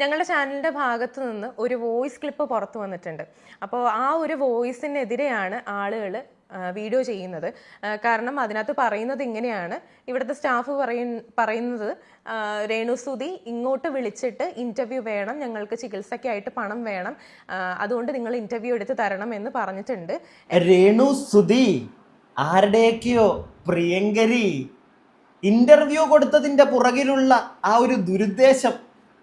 ഞങ്ങളുടെ ചാനലിൻ്റെ ഭാഗത്ത് നിന്ന് ഒരു വോയിസ് ക്ലിപ്പ് പുറത്തു വന്നിട്ടുണ്ട്. അപ്പോൾ ആ ഒരു വോയിസിനെതിരെയാണ് ആളുകൾ വീഡിയോ ചെയ്യുന്നത്. കാരണം അതിനകത്ത് പറയുന്നത് ഇങ്ങനെയാണ്, ഇവിടുത്തെ സ്റ്റാഫ് പറയുന്നത് രേണുസുതി ഇങ്ങോട്ട് വിളിച്ചിട്ട് ഇൻ്റർവ്യൂ വേണം, ഞങ്ങൾക്ക് ചികിത്സയ്ക്കായിട്ട് പണം വേണം, അതുകൊണ്ട് നിങ്ങൾ ഇൻ്റർവ്യൂ എടുത്ത് തരണം എന്ന് പറഞ്ഞിട്ടുണ്ട്. രേണുസുതി ആരുടെയൊക്കെയോ പ്രിയങ്കരി ഇന്റർവ്യൂ കൊടുത്തതിന്റെ പുറകിലുള്ള ആ ഒരു ദുരുദ്ദേശം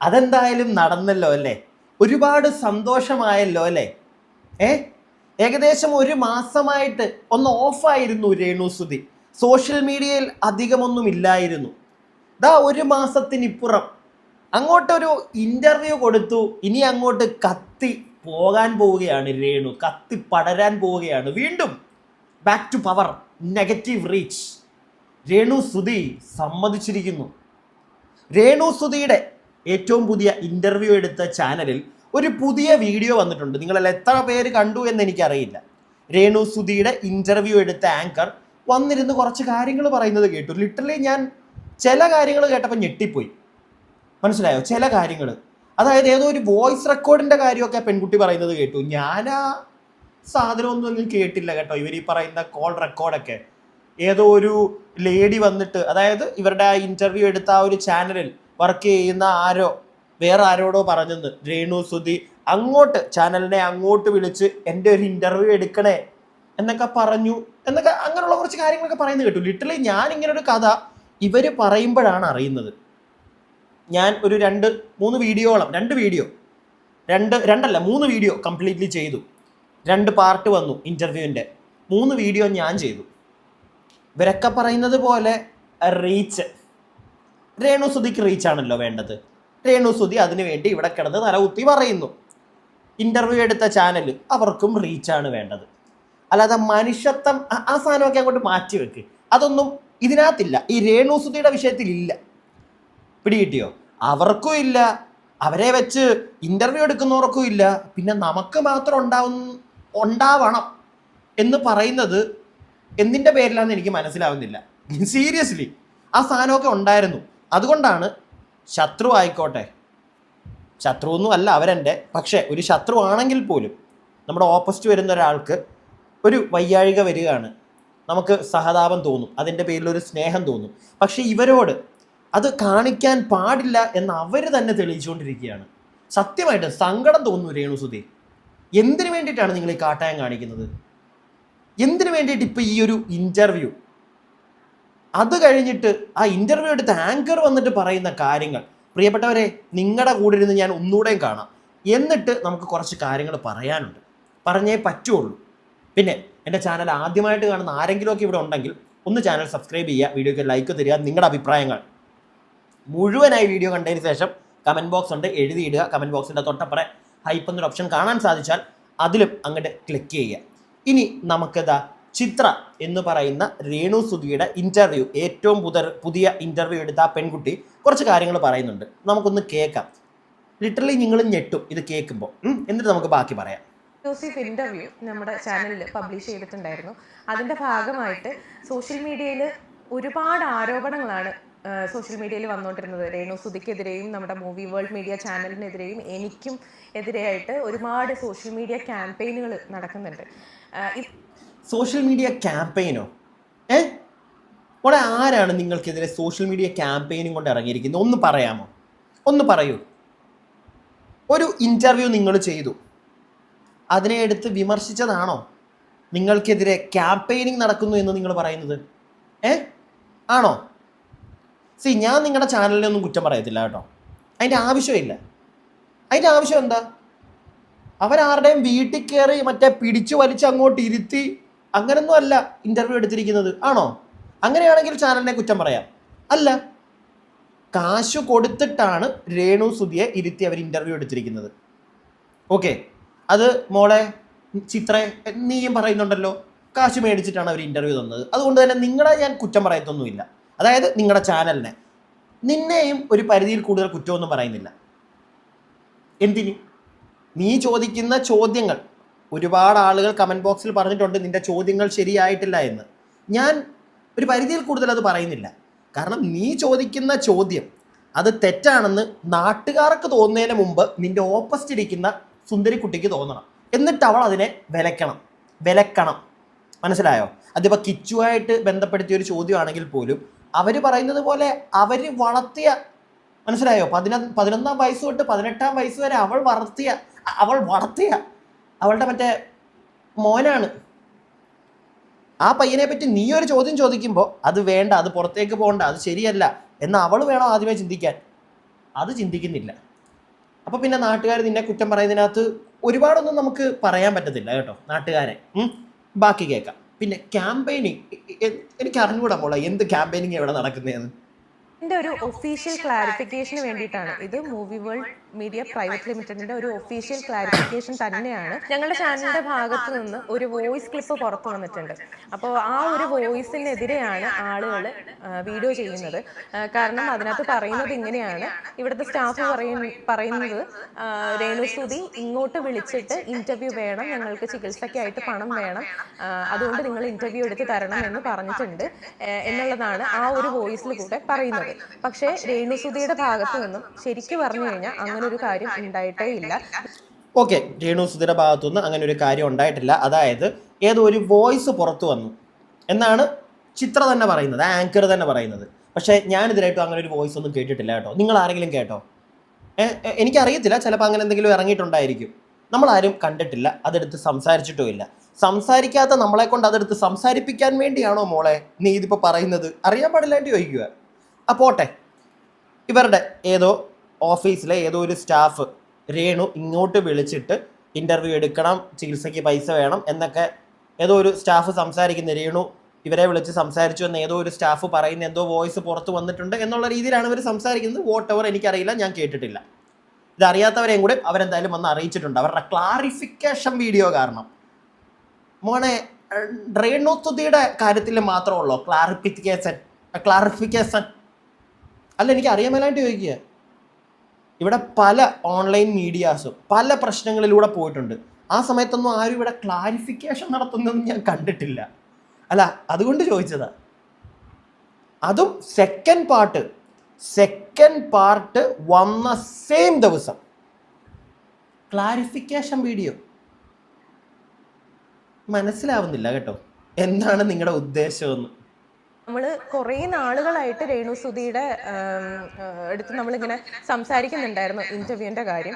അതെന്തായാലും നടന്നല്ലോ അല്ലേ? ഒരുപാട് സന്തോഷമായല്ലോ അല്ലേ? ഏകദേശം ഒരു മാസമായിട്ട് ഒന്ന് ഓഫായിരുന്നു രേണുസുതി. സോഷ്യൽ മീഡിയയിൽ അധികമൊന്നും ഇല്ലായിരുന്നു. ഒരു മാസത്തിനിപ്പുറം അങ്ങോട്ടൊരു ഇന്റർവ്യൂ കൊടുത്തു. ഇനി അങ്ങോട്ട് കത്തി പോകാൻ പോവുകയാണ് രേണു, കത്തി പടരാൻ പോവുകയാണ്. വീണ്ടും back to power, negative reach. രേണുസുതി സമ്മതിച്ചിരിക്കുന്നു. രേണുസുതിയുടെ ഏറ്റവും പുതിയ ഇന്റർവ്യൂ എടുത്ത ചാനലിൽ ഒരു പുതിയ വീഡിയോ വന്നിട്ടുണ്ട്. നിങ്ങളെല്ലാം എത്ര പേര് കണ്ടു എന്ന് എനിക്കറിയില്ല. രേണുസുതിയുടെ ഇന്റർവ്യൂ എടുത്ത ആങ്കർ വന്നിരുന്ന് കുറച്ച് കാര്യങ്ങൾ പറയുന്നത് കേട്ടു. ലിറ്ററലി ഞാൻ ചില കാര്യങ്ങൾ കേട്ടപ്പോൾ ഞെട്ടിപ്പോയി. മനസ്സിലായോ? ചില കാര്യങ്ങൾ, അതായത് ഏതോ ഒരു വോയിസ് റെക്കോർഡിന്റെ കാര്യമൊക്കെ പെൺകുട്ടി പറയുന്നത് കേട്ടു. ഞാൻ ആ സാധനമൊന്നും കേട്ടില്ല കേട്ടോ. ഇവർ ഈ പറയുന്ന കോൾ റെക്കോർഡൊക്കെ ഏതോ ഒരു ലേഡി വന്നിട്ട്, അതായത് ഇവരുടെ ആ ഇന്റർവ്യൂ എടുത്ത ആ ഒരു ചാനലിൽ വർക്ക് ചെയ്യുന്ന വേറെ ആരോടോ പറഞ്ഞെന്ന് രേണുസുതി അങ്ങോട്ട് ചാനലിനെ അങ്ങോട്ട് വിളിച്ച് എൻ്റെ ഒരു ഇന്റർവ്യൂ എടുക്കണേ എന്നൊക്കെ പറഞ്ഞു എന്നൊക്കെ, അങ്ങനെയുള്ള കുറച്ച് കാര്യങ്ങളൊക്കെ പറയുന്നത് കേട്ടു. ലിറ്ററലി ഞാൻ ഇങ്ങനെ ഒരു കഥ ഇവർ പറയുമ്പോഴാണ് അറിയുന്നത്. ഞാൻ ഒരു 2-3 വീഡിയോളം, 3 വീഡിയോ കംപ്ലീറ്റ്ലി ചെയ്തു. 2 പാർട്ട് വന്നു ഇന്റർവ്യൂവിൻ്റെ. 3 വീഡിയോ ഞാൻ ചെയ്തു. ഇവരൊക്കെ പറയുന്നത് പോലെ റീച്ച്, രേണുസുതിക്ക് റീച്ചാണല്ലോ വേണ്ടത്. രേണുസുതി അതിനു വേണ്ടി ഇവിടെ കിടന്ന് തലകുത്തി പറയുന്നു. ഇന്റർവ്യൂ എടുത്ത ചാനൽ അവർക്കും റീച്ചാണ് വേണ്ടത്. അല്ലാതെ മനുഷ്യത്വം ആ സാധനമൊക്കെ അങ്ങോട്ട് മാറ്റി വെക്ക്. അതൊന്നും ഇതിനകത്തില്ല, ഈ രേണുസുതിയുടെ വിഷയത്തിൽ ഇല്ല. പിടികിട്ടിയോ? അവർക്കും ഇല്ല, അവരെ വെച്ച് ഇന്റർവ്യൂ എടുക്കുന്നവർക്കും ഇല്ല. പിന്നെ നമുക്ക് മാത്രം ഉണ്ടാവണം എന്ന് പറയുന്നത് എന്തിൻ്റെ പേരിലാണെന്ന് എനിക്ക് മനസ്സിലാവുന്നില്ല. സീരിയസ്ലി ആ സാധനമൊക്കെ ഉണ്ടായിരുന്നു. അതുകൊണ്ടാണ് ശത്രു ആയിക്കോട്ടെ, ശത്രുവൊന്നും അല്ല അവരെൻ്റെ, പക്ഷേ ഒരു ശത്രു ആണെങ്കിൽ പോലും നമ്മുടെ ഓപ്പോസിറ്റ് വരുന്ന ഒരാൾക്ക് ഒരു വയ്യാഴിക വരികയാണ്, നമുക്ക് സഹതാപം തോന്നും, അതിൻ്റെ പേരിലൊരു സ്നേഹം തോന്നും. പക്ഷേ ഇവരോട് അത് കാണിക്കാൻ പാടില്ല എന്ന് അവർ തന്നെ തെളിയിച്ചുകൊണ്ടിരിക്കുകയാണ്. സത്യമായിട്ട് സങ്കടം തോന്നുന്നു രേണുസുതി. എന്തിനു വേണ്ടിയിട്ടാണ് നിങ്ങൾ ഈ കാട്ടായം കാണിക്കുന്നത്? എന്തിനു വേണ്ടിയിട്ട് ഇപ്പം ഈ ഒരു ഇൻ്റർവ്യൂ, അത് കഴിഞ്ഞിട്ട് ആ ഇൻ്റർവ്യൂ എടുത്ത ആങ്കർ വന്നിട്ട് പറയുന്ന കാര്യങ്ങൾ, പ്രിയപ്പെട്ടവരെ നിങ്ങളുടെ കൂടെ ഇരുന്ന് ഞാൻ ഒന്നുകൂടെയും കാണാം. എന്നിട്ട് നമുക്ക് കുറച്ച് കാര്യങ്ങൾ പറയാനുണ്ട്, പറഞ്ഞേ പറ്റുള്ളൂ. പിന്നെ എൻ്റെ ചാനൽ ആദ്യമായിട്ട് കാണുന്ന ആരെങ്കിലുമൊക്കെ ഇവിടെ ഉണ്ടെങ്കിൽ ഒന്ന് ചാനൽ സബ്സ്ക്രൈബ് ചെയ്യുക, വീഡിയോയ്ക്ക് ലൈക്ക് തരിക, നിങ്ങളുടെ അഭിപ്രായങ്ങൾ മുഴുവനായി വീഡിയോ കണ്ടതിന് ശേഷം കമൻറ്റ് ബോക്സ് ഉണ്ട്, എഴുതിയിടുക. കമൻറ്റ് ബോക്സിൻ്റെ തൊട്ടപ്പുറം ഹൈപ്പ് എന്നൊരു ഓപ്ഷൻ കാണാൻ സാധിച്ചാൽ അതിലും അങ്ങോട്ട് ക്ലിക്ക് ചെയ്യുക. ഇനി നമുക്കിതാ ചിത്ര എന്ന് പറയുന്ന രേണുസുതിയുടെ ഇന്റർവ്യൂ, ഏറ്റവും പുതിയ ഇന്റർവ്യൂ എടുത്ത ആ പെൺകുട്ടി കുറച്ച് കാര്യങ്ങൾ പറയുന്നുണ്ട്. നമുക്കൊന്ന് കേൾക്കാം. ലിറ്ററലി നിങ്ങൾ ഞെട്ടും ഇത് കേൾക്കുമ്പോൾ. എന്നിട്ട് നമുക്ക് ബാക്കി പറയാം. ഇന്റർവ്യൂ നമ്മുടെ ചാനലിൽ പബ്ലിഷ് ചെയ്തിട്ടുണ്ടായിരുന്നു. അതിന്റെ ഭാഗമായിട്ട് സോഷ്യൽ മീഡിയയിൽ ഒരുപാട് ആരോപണങ്ങളാണ് സോഷ്യൽ മീഡിയയിൽ വന്നുകൊണ്ടിരുന്നത്. രേണുസുതിക്കെതിരെയും നമ്മുടെ മൂവി വേൾഡ് മീഡിയ ചാനലിനെതിരെയും എനിക്കും എതിരെയായിട്ട് ഒരുപാട് സോഷ്യൽ മീഡിയ ക്യാമ്പയിനുകൾ നടക്കുന്നുണ്ട്. സോഷ്യൽ മീഡിയ ക്യാമ്പയിനോ? അവിടെ ആരാണ് നിങ്ങൾക്കെതിരെ സോഷ്യൽ മീഡിയ ക്യാമ്പയിനും കൊണ്ട് ഇറങ്ങിയിരിക്കുന്നത്? ഒന്ന് പറയാമോ? ഒന്ന് പറയൂ. ഒരു ഇൻ്റർവ്യൂ നിങ്ങൾ ചെയ്തു, അതിനെ എടുത്ത് വിമർശിച്ചതാണോ നിങ്ങൾക്കെതിരെ ക്യാമ്പയിനിങ് നടക്കുന്നു എന്ന് നിങ്ങൾ പറയുന്നത്? ആണോ? ഞാൻ നിങ്ങളുടെ ചാനലിനെ ഒന്നും കുറ്റം പറയത്തില്ല കേട്ടോ. അതിൻ്റെ ആവശ്യമില്ല. അതിൻ്റെ ആവശ്യം എന്താ? അവരാരുടെയും വീട്ടിൽ കയറി മറ്റേ പിടിച്ചു വലിച്ച് അങ്ങോട്ട് ഇരുത്തി അങ്ങനൊന്നും അല്ല ഇൻ്റർവ്യൂ എടുത്തിരിക്കുന്നത്. ആണോ? അങ്ങനെയാണെങ്കിൽ ചാനലിനെ കുറ്റം പറയാം. അല്ല, കാശ് കൊടുത്തിട്ടാണ് രേണുസുതിയെ ഇരുത്തി അവർ ഇൻ്റർവ്യൂ എടുത്തിരിക്കുന്നത്. ഓക്കെ, അത് മോളെ ചിത്രേ നീയും പറയുന്നുണ്ടല്ലോ, കാശ് മേടിച്ചിട്ടാണ് അവർ ഇൻ്റർവ്യൂ തന്നത്. അതുകൊണ്ട് തന്നെ നിങ്ങളെ ഞാൻ കുറ്റം പറയത്തൊന്നുമില്ല. അതായത് നിങ്ങളുടെ ചാനലിനെ, നിന്നെയും ഒരു പരിധിയിൽ കൂടുതൽ കുറ്റമൊന്നും പറയുന്നില്ല. എന്തിന്? നീ ചോദിക്കുന്ന ചോദ്യങ്ങൾ ഒരുപാട് ആളുകൾ കമൻറ്റ് ബോക്സിൽ പറഞ്ഞിട്ടുണ്ട് നിൻ്റെ ചോദ്യങ്ങൾ ശരിയായിട്ടില്ല എന്ന്. ഞാൻ ഒരു പരിധിയിൽ കൂടുതൽ അത് പറയുന്നില്ല. കാരണം നീ ചോദിക്കുന്ന ചോദ്യം അത് തെറ്റാണെന്ന് നാട്ടുകാർക്ക് തോന്നുന്നതിന് മുമ്പ് നിന്റെ ഓപ്പോസിറ്റ് ഇരിക്കുന്ന സുന്ദരിക്കുട്ടിക്ക് തോന്നണം. എന്നിട്ട് അവൾ അതിനെ വിലക്കണം. മനസ്സിലായോ? അതിപ്പോൾ കിച്ചുവായിട്ട് ബന്ധപ്പെടുത്തിയ ഒരു ചോദ്യമാണെങ്കിൽ പോലും അവർ പറയുന്നത് പോലെ അവർ വളർത്തിയ, മനസ്സിലായോ, 11 വയസ്സ് തൊട്ട് 18 വയസ്സ് വരെ അവൾ വളർത്തിയ അവളുടെ മറ്റേ മോനാണ്. ആ പയ്യനെ പറ്റി നീ ഒരു ചോദ്യം ചോദിക്കുമ്പോൾ അത് വേണ്ട, അത് പുറത്തേക്ക് പോകണ്ട, അത് ശരിയല്ല എന്ന് അവൾ വേണം ആദ്യമേ ചിന്തിക്കാൻ. അത് ചിന്തിക്കുന്നില്ല. അപ്പോൾ പിന്നെ നാട്ടുകാർ നിന്നെ കുറ്റം പറയുന്നതിനകത്ത് ഒരുപാടൊന്നും നമുക്ക് പറയാൻ പറ്റത്തില്ല കേട്ടോ നാട്ടുകാരെ. ബാക്കി കേൾക്കാം. പിന്നെ ക്യാമ്പയിനിങ്, എനിക്ക് അറിഞ്ഞുകൂടാ മോളെ എന്ത് ക്യാമ്പയിനിങ് എവിടെ നടക്കുന്നതെന്ന്. ഇതിന്റെ ഒരു ഒഫീഷ്യൽ ക്ലാരിഫിക്കേഷന് വേണ്ടിയിട്ടാണ് ഇത്. മൂവി വേൾഡ് മീഡിയ പ്രൈവറ്റ് ലിമിറ്റഡിന്റെ ഒരു ഒഫീഷ്യൽ ക്ലാരിഫിക്കേഷൻ തന്നെയാണ്. ഞങ്ങളുടെ ചാനലിന്റെ ഭാഗത്ത് നിന്ന് ഒരു വോയിസ് ക്ലിപ്പ് പുറത്തു വന്നിട്ടുണ്ട്. അപ്പോൾ ആ ഒരു വോയിസിനെതിരെയാണ് ആളുകൾ വീഡിയോ ചെയ്യുന്നത്. കാരണം അതിനകത്ത് പറയുന്നത് ഇങ്ങനെയാണ്. ഇവിടുത്തെ സ്റ്റാഫ് പറയുന്നത് രേണുസുതി ഇങ്ങോട്ട് വിളിച്ചിട്ട് ഇന്റർവ്യൂ വേണം, ഞങ്ങൾക്ക് ചികിത്സയ്ക്കായിട്ട് പണം വേണം, അതുകൊണ്ട് നിങ്ങൾ ഇന്റർവ്യൂ എടുത്ത് തരണം എന്ന് പറഞ്ഞിട്ടുണ്ട് എന്നുള്ളതാണ് ആ ഒരു വോയിസിൽ കൂടെ പറയുന്നത്. പക്ഷേ രേണുസുതിയുടെ ഭാഗത്ത് നിന്നും ശരിക്കും പറഞ്ഞു കഴിഞ്ഞാൽ അങ്ങനെ ഒരു കാര്യം ഉണ്ടായിട്ടേ ഇല്ല. ഓക്കെ, രേണുസുതിയുടെ ഭാഗത്തുനിന്ന് അങ്ങനെ ഒരു കാര്യം ഉണ്ടായിട്ടില്ല. അതായത് ഏതോ ഒരു വോയിസ് പുറത്തു വന്നു എന്നാണ് ചിത്ര തന്നെ പറയുന്നത്, ആങ്കർ തന്നെ പറയുന്നത്. പക്ഷേ ഞാനിതിലായിട്ടും അങ്ങനെ ഒരു വോയിസ് ഒന്നും കേട്ടിട്ടില്ല കേട്ടോ. നിങ്ങൾ ആരെങ്കിലും കേട്ടോ? എനിക്കറിയത്തില്ല, ചിലപ്പോൾ അങ്ങനെ എന്തെങ്കിലും ഇറങ്ങിയിട്ടുണ്ടായിരിക്കും. നമ്മളാരും കണ്ടിട്ടില്ല, അതെടുത്ത് സംസാരിച്ചിട്ടുമില്ല. സംസാരിക്കാത്ത നമ്മളെ കൊണ്ട് അതെടുത്ത് സംസാരിപ്പിക്കാൻ വേണ്ടിയാണോ മോളെ നീ ഇതിപ്പോൾ പറയുന്നത്? അറിയാൻ പാടില്ലാണ്ട് ചോദിക്കുക. പോട്ടെ, ഇവരുടെ ഏതോ ഓഫീസിലെ ഏതോ ഒരു സ്റ്റാഫ് രേണു ഇങ്ങോട്ട് വിളിച്ചിട്ട് ഇൻ്റർവ്യൂ എടുക്കണം, ചികിത്സയ്ക്ക് പൈസ വേണം എന്നൊക്കെ ഏതോ ഒരു സ്റ്റാഫ് സംസാരിക്കുന്ന, രേണു ഇവരെ വിളിച്ച് സംസാരിച്ചു എന്ന് ഏതോ ഒരു സ്റ്റാഫ് പറയുന്ന എന്തോ വോയിസ് പുറത്ത് വന്നിട്ടുണ്ട് എന്നുള്ള രീതിയിലാണ് ഇവർ സംസാരിക്കുന്നത്. വോട്ട് എവർ എനിക്കറിയില്ല, ഞാൻ കേട്ടിട്ടില്ല. ഇതറിയാത്തവരെയും കൂടെ അവരെന്തായാലും വന്ന് അറിയിച്ചിട്ടുണ്ട്, അവരുടെ ക്ലാരിഫിക്കേഷൻ വീഡിയോ കാരണം. മോനെ, രേണുസുതിയുടെ കാര്യത്തിൽ മാത്രമുള്ളൂ ക്ലാരിഫിക്കേഷൻ അല്ല, എനിക്ക് അറിയാൻ മേലായിട്ട് ചോദിക്കുക. ഇവിടെ പല ഓൺലൈൻ മീഡിയാസും പല പ്രശ്നങ്ങളിലൂടെ പോയിട്ടുണ്ട്. ആ സമയത്തൊന്നും ആരും ഇവിടെ ക്ലാരിഫിക്കേഷൻ നടത്തുന്നതൊന്നും ഞാൻ കണ്ടിട്ടില്ല. അല്ല, അതുകൊണ്ട് ചോദിച്ചതാ. അതും സെക്കൻഡ് പാർട്ട് വന്ന സെയിം ദിവസം ക്ലാരിഫിക്കേഷൻ വീഡിയോ. മനസ്സിലാവുന്നില്ല കേട്ടോ എന്താണ് നിങ്ങളുടെ ഉദ്ദേശമെന്ന്. നമ്മൾ കുറേ നാളുകളായിട്ട് രേണുസുതിയുടെ അടുത്ത് നമ്മളിങ്ങനെ സംസാരിക്കുന്നുണ്ടായിരുന്നു ഇൻ്റർവ്യൂവിൻ്റെ കാര്യം.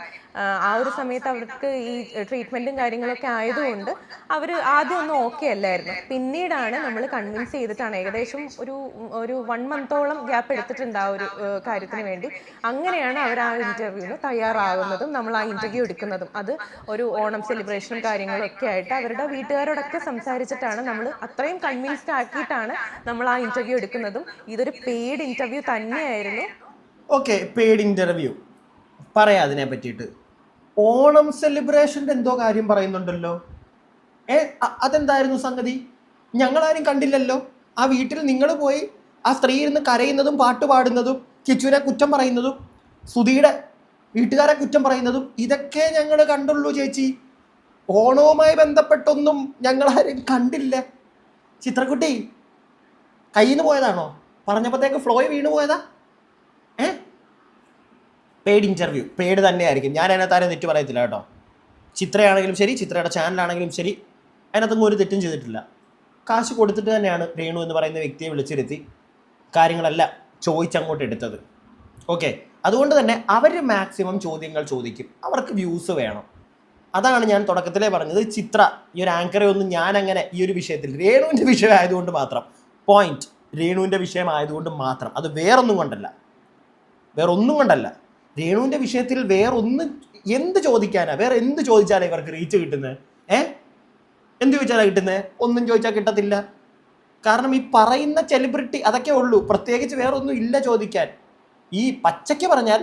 ആ ഒരു സമയത്ത് അവർക്ക് ഈ ട്രീറ്റ്മെൻറ്റും കാര്യങ്ങളൊക്കെ ആയതുകൊണ്ട് അവർ ആദ്യം ഒന്നും ഓക്കെ അല്ലായിരുന്നു. പിന്നീടാണ് നമ്മൾ കൺവിൻസ് ചെയ്തിട്ടാണ്, ഏകദേശം ഒരു 1 മന്തോളം ഗ്യാപ്പ് എടുത്തിട്ടുണ്ട് ആ ഒരു കാര്യത്തിന് വേണ്ടി. അങ്ങനെയാണ് അവർ ആ ഇൻ്റർവ്യൂവിന് തയ്യാറാകുന്നതും നമ്മൾ ആ ഇൻ്റർവ്യൂ എടുക്കുന്നതും. അത് ഒരു ഓണം സെലിബ്രേഷനും കാര്യങ്ങളൊക്കെ ആയിട്ട് അവരുടെ വീട്ടുകാരോടൊക്കെ സംസാരിച്ചിട്ടാണ് നമ്മൾ അത്രയും കൺവിൻസ്ഡ് ആക്കിയിട്ടാണ് നമ്മൾ ആ ഇന്റർവ്യൂ എടുക്കുന്നതും. ഇതൊരു പെയ്ഡ് ഇന്റർവ്യൂ തന്നെയായിരുന്നു. ഓക്കെ, പെയ്ഡ് ഇന്റർവ്യൂ പറയാം. അതിനെ പറ്റിയിട്ട് ഓണം സെലിബ്രേഷൻ്റെ എന്തോ കാര്യം പറയുന്നുണ്ടല്ലോ. അതെന്തായിരുന്നു സംഗതി? ഞങ്ങളാരും കണ്ടില്ലല്ലോ. ആ വീട്ടിൽ നിങ്ങൾ പോയി ആ സ്ത്രീ ഇരുന്ന് കരയുന്നതും പാട്ട് പാടുന്നതും കിച്ചുവിനെ കുറ്റം പറയുന്നതും സുധിയുടെ വീട്ടുകാരെ കുറ്റം പറയുന്നതും ഇതൊക്കെ ഞങ്ങൾ കണ്ടുള്ളൂ ചേച്ചി. ഓണവുമായി ബന്ധപ്പെട്ടൊന്നും ഞങ്ങളാരും കണ്ടില്ല. ചിത്രക്കുട്ടി കയ്യിൽ നിന്ന് പോയതാണോ? പറഞ്ഞപ്പോഴത്തേക്ക് ഫ്ലോയ് വീണ് പോയതാ? പെയ്ഡ് ഇൻ്റർവ്യൂ പെയ്ഡ് തന്നെയായിരിക്കും. ഞാൻ അതിനകത്ത് തെറ്റ് പറയത്തില്ല കേട്ടോ. ചിത്രയാണെങ്കിലും ശരി, ചിത്രയുടെ ചാനലാണെങ്കിലും ശരി, അതിനകത്തൊന്നും ഒരു തെറ്റും ചെയ്തിട്ടില്ല. കാശ് കൊടുത്തിട്ട് തന്നെയാണ് രേണു എന്ന് പറയുന്ന വ്യക്തിയെ വിളിച്ചിരുത്തി കാര്യങ്ങളെല്ലാം ചോദിച്ചങ്ങോട്ട് എടുത്തത്. ഓക്കെ, അതുകൊണ്ട് തന്നെ അവർ മാക്സിമം ചോദ്യങ്ങൾ ചോദിക്കും, അവർക്ക് വ്യൂസ് വേണം. അതാണ് ഞാൻ തുടക്കത്തിലേ പറഞ്ഞത്. ചിത്ര ഈ ഒരു ആങ്കറെ ഒന്നും ഞാൻ അങ്ങനെ ഈ ഒരു വിഷയത്തിൽ രേണുവിൻ്റെ വിഷയം ആയതുകൊണ്ട് മാത്രം, രേണുവിൻ്റെ വിഷയമായതുകൊണ്ട് മാത്രം, അത് വേറൊന്നും കൊണ്ടല്ല. രേണുവിൻ്റെ വിഷയത്തിൽ എന്ത് ചോദിക്കാനാ? വേറെ എന്ത് ചോദിച്ചാലേ ഇവർക്ക് റീച്ച് കിട്ടുന്നത്? എന്ത് ചോദിച്ചാലാണ് കിട്ടുന്നത്? ഒന്നും ചോദിച്ചാൽ കിട്ടത്തില്ല. കാരണം ഈ പറയുന്ന സെലിബ്രിറ്റി അതൊക്കെ ഉള്ളൂ, പ്രത്യേകിച്ച് വേറെ ഒന്നും ഇല്ല ചോദിക്കാൻ. ഈ പച്ചയ്ക്ക് പറഞ്ഞാൽ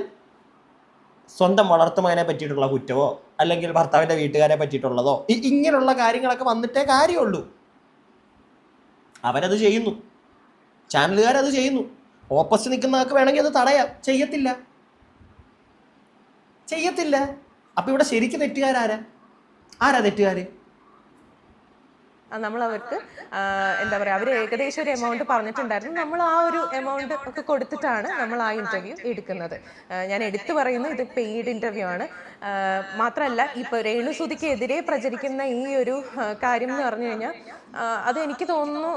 സ്വന്തം വളർത്തുമകനെ പറ്റിയിട്ടുള്ള കുറ്റമോ അല്ലെങ്കിൽ ഭർത്താവിൻ്റെ വീട്ടുകാരെ പറ്റിയിട്ടുള്ളതോ ഇങ്ങനെയുള്ള കാര്യങ്ങളൊക്കെ വന്നിട്ടേ കാര്യമുള്ളൂ. അവരത് ചെയ്യുന്നു, ചാനലുകാരത് ചെയ്യുന്നു. ഓപ്പോസിറ്റ് നിൽക്കുന്നവർക്ക് വേണമെങ്കിൽ അത് തടയാം. ചെയ്യത്തില്ല. അപ്പോൾ ഇവിടെ ശരിക്കും തെറ്റുകാരാരാ? തെറ്റുകാർ? നമ്മൾ അവർക്ക് എന്താ പറയുക, അവർ ഏകദേശം ഒരു എമൗണ്ട് പറഞ്ഞിട്ടുണ്ടായിരുന്നു. നമ്മൾ ആ ഒരു എമൗണ്ട് ഒക്കെ കൊടുത്തിട്ടാണ് നമ്മൾ ആ ഇൻ്റർവ്യൂ എടുക്കുന്നത്. ഞാൻ എടുത്തു പറയുന്നു, ഇത് പെയ്ഡ് ഇൻ്റർവ്യൂ ആണ്. മാത്രമല്ല, ഇപ്പോൾ രേണുസുതിക്കെതിരെ പ്രചരിക്കുന്ന ഈ ഒരു കാര്യം എന്ന് പറഞ്ഞു കഴിഞ്ഞാൽ അത് എനിക്ക് തോന്നുന്നു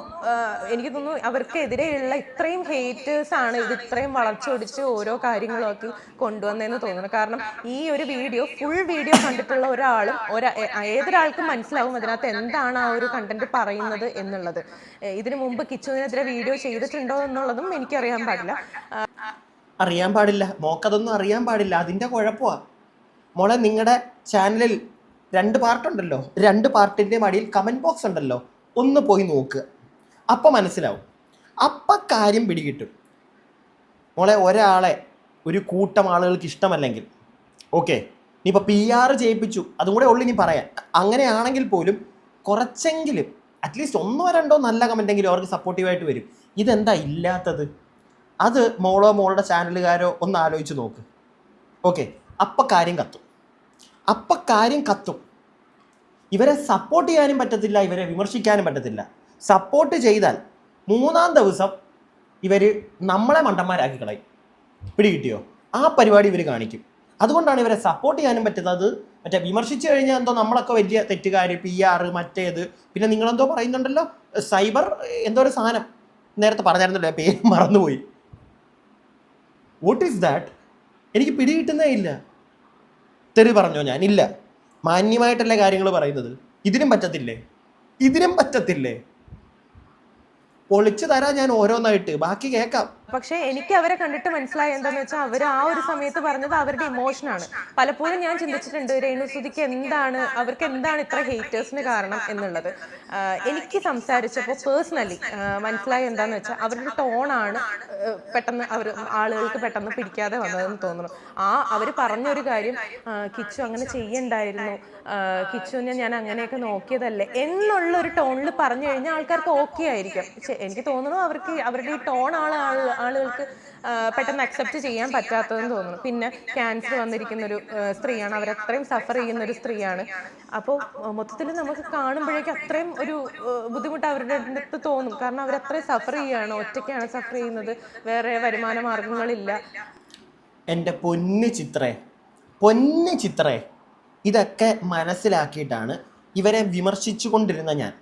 അവർക്കെതിരെയുള്ള ഇത്രയും ഹേറ്റേഴ്സ് ആണ് ഇത് ഇത്രയും വളച്ചൊടിച്ച് ഓരോ കാര്യങ്ങളൊക്കെ കൊണ്ടുവന്നതെന്ന് തോന്നുന്നു. കാരണം ഈ ഒരു ഫുൾ വീഡിയോ കണ്ടിട്ടുള്ള ഒരാളും ഏതൊരാൾക്കും മനസ്സിലാവും അതിനകത്ത് എന്താണ് ആ ഒരു കണ്ടന്റ് പറയുന്നത് എന്നുള്ളത്. ഇതിനു മുമ്പ് കിച്ചുവിനെതിരെ വീഡിയോ ചെയ്തിട്ടുണ്ടോ എന്നുള്ളതും എനിക്കറിയാൻ പാടില്ല. അറിയാൻ പാടില്ല, മോക്കതൊന്നും അറിയാൻ പാടില്ല. അതിൻ്റെ കുഴപ്പമാണ് മോളെ. നിങ്ങളുടെ ചാനലിൽ 2 പാർട്ടുണ്ടല്ലോ, 2 പാർട്ടിൻ്റെ അടിയിൽ കമൻറ്റ് ബോക്സ് ഉണ്ടല്ലോ, ഒന്ന് പോയി നോക്കുക. അപ്പം മനസ്സിലാവും, അപ്പം കാര്യം പിടികിട്ടും മോളെ. ഒരാളെ ഒരു കൂട്ടം ആളുകൾക്ക് ഇഷ്ടമല്ലെങ്കിൽ ഓക്കെ, ഇനിയിപ്പോൾ PR ചെയ്യിപ്പിച്ചു, അതും കൂടെ ഉള്ളു ഇനി പറയാൻ. അങ്ങനെയാണെങ്കിൽ പോലും കുറച്ചെങ്കിലും അറ്റ്ലീസ്റ്റ് 1-2 നല്ല കമൻറ്റെങ്കിലും അവർക്ക് സപ്പോർട്ടീവായിട്ട് വരും. ഇതെന്താ ഇല്ലാത്തത്? അത് മോളുടെ ചാനലുകാരോ ഒന്ന് ആലോചിച്ച് നോക്ക്. ഓക്കെ, അപ്പം കാര്യം കത്തും. ഇവരെ സപ്പോർട്ട് ചെയ്യാനും പറ്റത്തില്ല, ഇവരെ വിമർശിക്കാനും പറ്റത്തില്ല. സപ്പോർട്ട് ചെയ്താൽ 3-ാം ദിവസം ഇവർ നമ്മളെ മണ്ടന്മാരാക്കി കളയും. പിടികിട്ടിയോ? ആ പരിപാടി ഇവർ കാണിക്കും. അതുകൊണ്ടാണ് ഇവരെ സപ്പോർട്ട് ചെയ്യാനും പറ്റുന്നത്. മറ്റേ വിമർശിച്ചു കഴിഞ്ഞാൽ എന്തോ നമ്മളൊക്കെ വലിയ തെറ്റുകാർ, PR മറ്റേത്, പിന്നെ നിങ്ങളെന്തോ പറയുന്നുണ്ടല്ലോ, സൈബർ എന്തോ ഒരു സാധനം നേരത്തെ പറഞ്ഞായിരുന്നല്ലോ, പേര് മറന്നുപോയി. What is that? എനിക്ക് പിടികിട്ടുന്നേ ഇല്ല. തെറി പറഞ്ഞോ ഞാൻ? ഇല്ല, മാന്യമായിട്ടല്ലേ കാര്യങ്ങൾ പറയുന്നത്. ഇതിനും പറ്റത്തില്ലേ? പൊളിച്ചു തരാം ഞാൻ ഓരോന്നായിട്ട്, ബാക്കി കേൾക്കാം. പക്ഷെ എനിക്ക് അവരെ കണ്ടിട്ട് മനസ്സിലായ എന്താന്ന് വെച്ചാൽ, അവർ ആ ഒരു സമയത്ത് പറഞ്ഞത് അവരുടെ ഇമോഷനാണ്. പലപ്പോഴും ഞാൻ ചിന്തിച്ചിട്ടുണ്ട്, രേണുസുതിക്ക് അവർക്ക് എന്താണ് ഇത്ര ഹേറ്റേഴ്സിന് കാരണം എന്നുള്ളത്. എനിക്ക് സംസാരിച്ചപ്പോൾ പേഴ്സണലി മനസ്സിലായ എന്താന്ന് വെച്ചാൽ, അവരുടെ ടോണാണ് പെട്ടെന്ന് ആളുകൾക്ക് പെട്ടെന്ന് പിടിക്കാതെ വന്നതെന്ന് തോന്നുന്നു. അവർ പറഞ്ഞൊരു കാര്യം, കിച്ചു അങ്ങനെ ചെയ്യണ്ടായിരുന്നു, കിച്ചുവിനെ ഞാൻ അങ്ങനെയൊക്കെ നോക്കിയതല്ലേ എന്നുള്ളൊരു ടോണിൽ പറഞ്ഞു കഴിഞ്ഞാൽ ആൾക്കാർക്ക് ഓക്കെ ആയിരിക്കും. എനിക്ക് തോന്നുന്നു അവരുടെ ഈ ടോൺ ആളുകൾക്ക് പെട്ടെന്ന് അക്സെപ്റ്റ് ചെയ്യാൻ പറ്റാത്തതെന്ന് തോന്നുന്നു. പിന്നെ ക്യാൻസർ വന്നിരിക്കുന്ന ഒരു സ്ത്രീയാണ്, അവരത്രയും സഫർ ചെയ്യുന്ന ഒരു സ്ത്രീയാണ്. അപ്പോൾ മൊത്തത്തിൽ നമുക്ക് കാണുമ്പോഴേക്കും അത്രയും ഒരു ബുദ്ധിമുട്ട് അവരുടെ അടുത്ത് തോന്നും. കാരണം അവരത്രയും സഫർ ചെയ്യുകയാണ്, ഒറ്റയ്ക്കാണ് സഫർ ചെയ്യുന്നത്, വേറെ വരുമാന മാർഗങ്ങളില്ല. എൻ്റെ പൊന്നു ചിത്രേ, ഇതൊക്കെ മനസ്സിലാക്കിയിട്ടാണ് ഇവരെ വിമർശിച്ചു കൊണ്ടിരുന്ന ഞാൻ.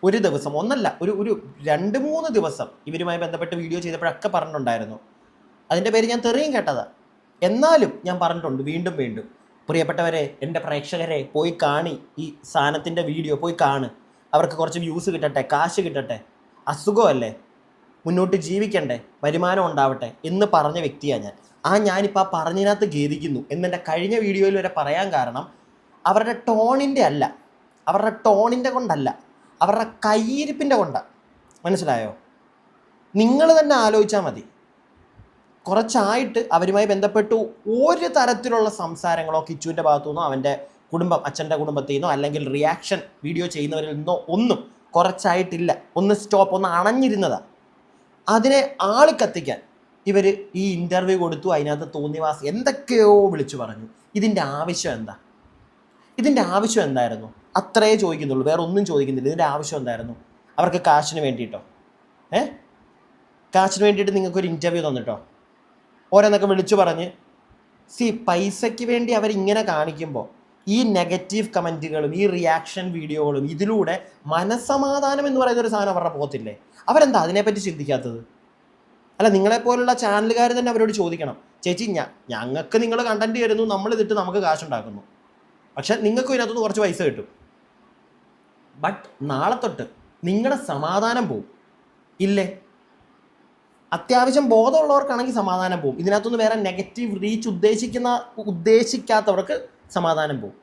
ഒരു ദിവസം ഒന്നല്ല, ഒരു 2-3 ദിവസം ഇവരുമായി ബന്ധപ്പെട്ട് വീഡിയോ ചെയ്തപ്പോഴൊക്കെ പറഞ്ഞിട്ടുണ്ടായിരുന്നു. അതിൻ്റെ പേര് ഞാൻ തെറിയും കേട്ടതാ. എന്നാലും ഞാൻ പറഞ്ഞിട്ടുണ്ട് വീണ്ടും, പ്രിയപ്പെട്ടവരെ, എൻ്റെ പ്രേക്ഷകരെ, പോയി കാണി, ഈ സാധനത്തിൻ്റെ വീഡിയോ പോയി കാണ്. അവർക്ക് കുറച്ച് വ്യൂസ് കിട്ടട്ടെ, കാശ് കിട്ടട്ടെ, അസുഖമല്ലേ, മുന്നോട്ട് ജീവിക്കണ്ടേ, വരുമാനം ഉണ്ടാവട്ടെ എന്ന് പറഞ്ഞ വ്യക്തിയാണ് ഞാൻ. ഞാനിപ്പോൾ ആ പറഞ്ഞതിനകത്ത് ഖേദിക്കുന്നു എന്നെൻ്റെ കഴിഞ്ഞ വീഡിയോയിൽ വരെ പറയാൻ കാരണം അവരുടെ ടോണിൻ്റെ കൊണ്ടല്ല, അവരുടെ കയ്യിരിപ്പിൻ്റെ കൊണ്ടാണ്. മനസ്സിലായോ? നിങ്ങൾ തന്നെ ആലോചിച്ചാൽ മതി. കുറച്ചായിട്ട് അവരുമായി ബന്ധപ്പെട്ടു ഒരു തരത്തിലുള്ള സംസാരങ്ങളോ കിച്ചുവിൻ്റെ ഭാഗത്തു നിന്നോ അവൻ്റെ കുടുംബം, അച്ഛൻ്റെ കുടുംബത്തിൽ നിന്നോ അല്ലെങ്കിൽ റിയാക്ഷൻ വീഡിയോ ചെയ്യുന്നവരിൽ നിന്നോ ഒന്നും കുറച്ചായിട്ടില്ല. ഒന്ന് സ്റ്റോപ്പ്, ഒന്ന് അണഞ്ഞിരുന്നതാണ്. അതിനെ കത്തിക്കാൻ ഇവർ ഈ ഇൻ്റർവ്യൂ കൊടുത്തു. അതിനകത്ത് തോന്നിവാസം എന്തൊക്കെയോ വിളിച്ചു പറഞ്ഞു. ഇതിൻ്റെ ആവശ്യം എന്തായിരുന്നു? അത്രേ ചോദിക്കുന്നുള്ളൂ, വേറെ ഒന്നും ചോദിക്കുന്നില്ല. ഇതിൻ്റെ ആവശ്യം എന്തായിരുന്നു? അവർക്ക് കാശിന് വേണ്ടിയിട്ടോ? കാശിന് വേണ്ടിയിട്ട് നിങ്ങൾക്കൊരു ഇൻ്റർവ്യൂ തന്നിട്ടോ? ഓരോന്നൊക്കെ വിളിച്ചു പറഞ്ഞ് പൈസയ്ക്ക് വേണ്ടി അവരിങ്ങനെ കാണിക്കുമ്പോൾ ഈ നെഗറ്റീവ് കമൻറ്റുകളും ഈ റിയാക്ഷൻ വീഡിയോകളും ഇതിലൂടെ മനസ്സമാധാനം എന്ന് പറയുന്നൊരു സാധനം അവരുടെ പോകത്തില്ലേ? അവരെന്താ അതിനെപ്പറ്റി ചിന്തിക്കാത്തത്? അല്ല, നിങ്ങളെപ്പോലുള്ള ചാനലുകാർ തന്നെ അവരോട് ചോദിക്കണം, ചേച്ചി ഞങ്ങൾക്ക് നിങ്ങൾ കണ്ടന്റ് തരുന്നു, നമ്മളിതിട്ട് നമുക്ക് കാശുണ്ടാക്കുന്നു, പക്ഷെ നിങ്ങൾക്കും ഇതിനകത്തുനിന്ന് കുറച്ച് പൈസ കിട്ടും. ബട്ട് നാളെ തൊട്ട് നിങ്ങളുടെ സമാധാനം പോവും ഇല്ലേ? അത്യാവശ്യം ബോധമുള്ളവർക്കാണെങ്കിൽ സമാധാനം പോവും. ഇതിനകത്തുനിന്ന് വേറെ നെഗറ്റീവ് റീച്ച് ഉദ്ദേശിക്കാത്തവർക്ക് സമാധാനം പോവും.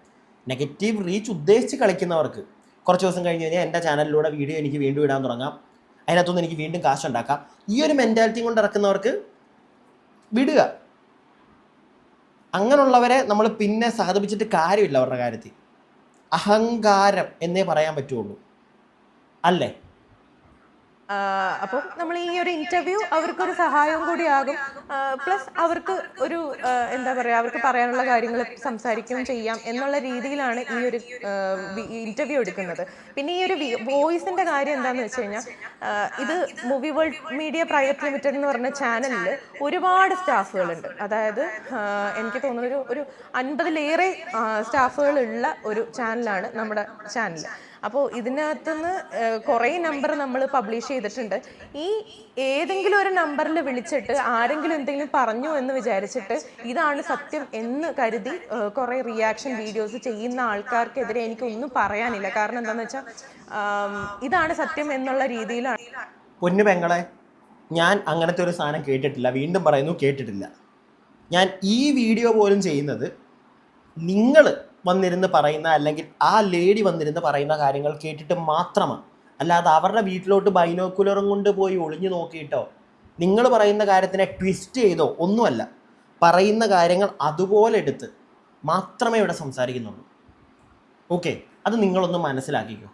നെഗറ്റീവ് റീച്ച് ഉദ്ദേശിച്ച് കളിക്കുന്നവർക്ക് കുറച്ച് ദിവസം കഴിഞ്ഞ് കഴിഞ്ഞാൽ എൻ്റെ ചാനലിലൂടെ വീഡിയോ എനിക്ക് വീണ്ടും ഇടാൻ തുടങ്ങാം, അതിനകത്തുനിന്ന് എനിക്ക് വീണ്ടും കാശുണ്ടാക്കാം. ഈ ഒരു മെൻറ്റാലിറ്റി കൊണ്ട് ഇറക്കുന്നവർക്ക് വിടുക. അങ്ങനെയുള്ളവരെ നമ്മൾ പിന്നെ സഹതപിച്ചിട്ട് കാര്യമില്ല. അവരുടെ കാര്യത്തിൽ അഹങ്കാരം എന്നേ പറയാൻ പറ്റുള്ളൂ, അല്ലേ? അപ്പം നമ്മൾ ഈ ഒരു ഇന്റർവ്യൂ അവർക്കൊരു സഹായവും കൂടിയാകും. പ്ലസ് അവർക്ക് ഒരു എന്താ പറയുക, അവർക്ക് പറയാനുള്ള കാര്യങ്ങൾ സംസാരിക്കുകയും ചെയ്യാം എന്നുള്ള രീതിയിലാണ് ഈ ഒരു ഇന്റർവ്യൂ എടുക്കുന്നത്. പിന്നെ ഈ ഒരു വോയിസിന്റെ കാര്യം എന്താണെന്ന് വെച്ച് കഴിഞ്ഞാൽ, ഇത് movie world media private limited എന്ന് പറഞ്ഞ ചാനലിൽ ഒരുപാട് സ്റ്റാഫുകളുണ്ട്. അതായത് എനിക്ക് തോന്നുന്നത് ഒരു 50-ലേറെ സ്റ്റാഫുകളുള്ള ഒരു ചാനലാണ് നമ്മുടെ ചാനൽ. അപ്പോൾ ഇതിനകത്തുനിന്ന് കുറേ നമ്പർ നമ്മൾ പബ്ലിഷ് ചെയ്തിട്ടുണ്ട്. ഈ ഏതെങ്കിലും ഒരു നമ്പറിൽ വിളിച്ചിട്ട് ആരെങ്കിലും എന്തെങ്കിലും പറഞ്ഞു എന്ന് വിചാരിച്ചിട്ട് ഇതാണ് സത്യം എന്ന് കരുതി കുറേ റിയാക്ഷൻ വീഡിയോസ് ചെയ്യുന്ന ആൾക്കാർക്കെതിരെ എനിക്കൊന്നും പറയാനില്ല. കാരണം എന്താണെന്ന് വെച്ചാൽ ഇതാണ് സത്യം എന്നുള്ള രീതിയിലാണ്. പൊന്നു പെങ്ങളെ, ഞാൻ അങ്ങനത്തെ ഒരു സാധനം കേട്ടിട്ടില്ല. വീണ്ടും പറയുന്നു, കേട്ടിട്ടില്ല. ഞാൻ ഈ വീഡിയോ പോലും ചെയ്യുന്നത് നിങ്ങൾ വന്നിരുന്ന് പറയുന്ന, അല്ലെങ്കിൽ ആ ലേഡി വന്നിരുന്ന് പറയുന്ന കാര്യങ്ങൾ കേട്ടിട്ട് മാത്രമാണ്. അല്ലാതെ അവരുടെ വീട്ടിലോട്ട് ബൈനോക്കുലറും കൊണ്ട് പോയി ഒളിഞ്ഞു നോക്കിയിട്ടോ നിങ്ങൾ പറയുന്ന കാര്യത്തിനെ ട്വിസ്റ്റ് ചെയ്തോ ഒന്നുമല്ല. പറയുന്ന കാര്യങ്ങൾ അതുപോലെ എടുത്ത് മാത്രമേ ഇവിടെ സംസാരിക്കുന്നുള്ളൂ. ഓക്കെ, അത് നിങ്ങളൊന്ന് മനസ്സിലാക്കിക്കോ.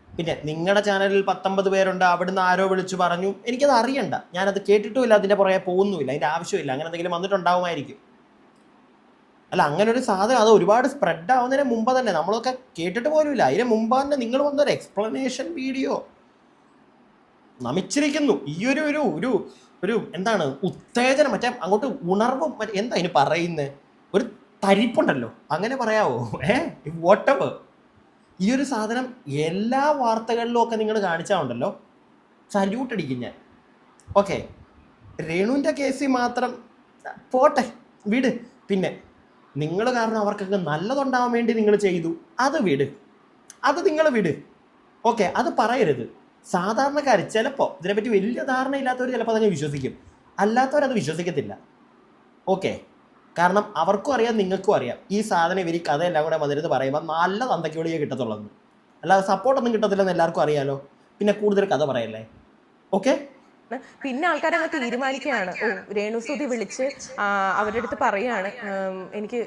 പിന്നെ നിങ്ങളുടെ ചാനലിൽ 19 പേരുണ്ട്, അവിടുന്ന് ആരോ വിളിച്ചു പറഞ്ഞു, എനിക്കത് അറിയണ്ട, ഞാനത് കേട്ടിട്ടുമില്ല, അതിൻ്റെ പുറകെ പോകുന്നുമില്ല, അതിൻ്റെ ആവശ്യമില്ല. അങ്ങനെ എന്തെങ്കിലും വന്നിട്ടുണ്ടാവുമായിരിക്കും. അല്ല, അങ്ങനെ ഒരു സാധനം അത് ഒരുപാട് സ്പ്രെഡ് ആവുന്നതിന് മുമ്പ് തന്നെ നമ്മളൊക്കെ കേട്ടിട്ട് പോലുമില്ല. അതിന് മുമ്പ് തന്നെ നിങ്ങൾ വന്നൊരു എക്സ്പ്ലനേഷൻ വീഡിയോ നമിച്ചിരിക്കുന്നു. ഈ ഒരു എന്താണ് ഉത്തേജനം, മറ്റേ അങ്ങോട്ട് ഉണർവും, മറ്റേ എന്താ അതിന് പറയുന്നത്, ഒരു തരിപ്പുണ്ടല്ലോ, അങ്ങനെ പറയാവോ? വോട്ടവർ ഈ ഒരു സാധനം എല്ലാ വാർത്തകളിലും ഒക്കെ നിങ്ങൾ കാണിച്ചാൽ സല്യൂട്ട് അടിക്കും ഞാൻ. ഓക്കെ, രേണുവിൻ്റെ കേസിൽ മാത്രം പോട്ടെ, വിട്. പിന്നെ നിങ്ങൾ കാരണം അവർക്കൊക്കെ നല്ലതുണ്ടാവാൻ വേണ്ടി നിങ്ങൾ ചെയ്തു, അത് വിട്, അത് നിങ്ങൾ വിട്. ഓക്കെ, അത് പറയരുത്. സാധാരണക്കാർ ചിലപ്പോൾ ഇതിനെപ്പറ്റി വലിയ ധാരണയില്ലാത്തവർ ചിലപ്പോൾ അതങ്ങ് വിശ്വസിക്കും, അല്ലാത്തവരത് വിശ്വസിക്കത്തില്ല. ഓക്കെ, കാരണം അവർക്കും അറിയാം, നിങ്ങൾക്കും അറിയാം ഈ സാധനം ഇവർ കഥയെല്ലാം കൂടെ വന്നിരുന്ന് പറയുമ്പോൾ നല്ല തന്തയ്ക്ക് വിളിയേ കിട്ടത്തുള്ളൂ. അല്ലാതെ സപ്പോർട്ടൊന്നും കിട്ടത്തില്ലെന്ന് എല്ലാവർക്കും അറിയാലോ. പിന്നെ കൂടുതൽ കഥ പറയല്ലേ. ഓക്കെ, പിന്നെ ആൾക്കാരങ്ങ് തീരുമാനിക്കുകയാണ്, രേണുസുതി വിളിച്ച് അവരുടെ അടുത്ത് പറയാണ്, എനിക്ക്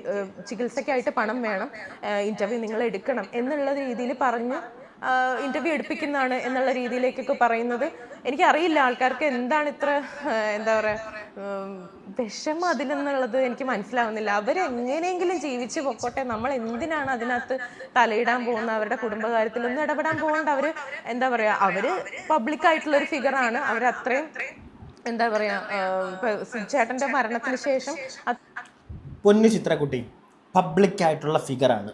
ചികിത്സയ്ക്കായിട്ട് പണം വേണം, ഇന്റർവ്യൂ നിങ്ങൾ എടുക്കണം എന്നുള്ള രീതിയിൽ പറഞ്ഞ് ഇന്റർവ്യൂ എടുപ്പിക്കുന്നതാണ് എന്നുള്ള രീതിയിലേക്കൊക്കെ പറയുന്നത്. എനിക്കറിയില്ല ആൾക്കാർക്ക് എന്താണ് ഇത്ര എന്താ പറയുക വിഷമം അതിലെന്നുള്ളത് എനിക്ക് മനസ്സിലാവുന്നില്ല. അവരെങ്ങനെയെങ്കിലും ജീവിച്ച് പൊക്കോട്ടെ, നമ്മൾ എന്തിനാണ് അതിനകത്ത് തലയിടാൻ പോകുന്ന? അവരുടെ കുടുംബകാര്യത്തിലൊന്നും ഇടപെടാൻ പോകണ്ട. അവർ എന്താ പറയുക, അവർ പബ്ലിക്കായിട്ടുള്ളൊരു ഫിഗറാണ്. അവരത്രയും എന്താ പറയുക, ചേട്ടൻ്റെ മരണത്തിന് ശേഷം പൊന്നു ചിത്രക്കുട്ടി പബ്ലിക്കായിട്ടുള്ള ഫിഗറാണ്.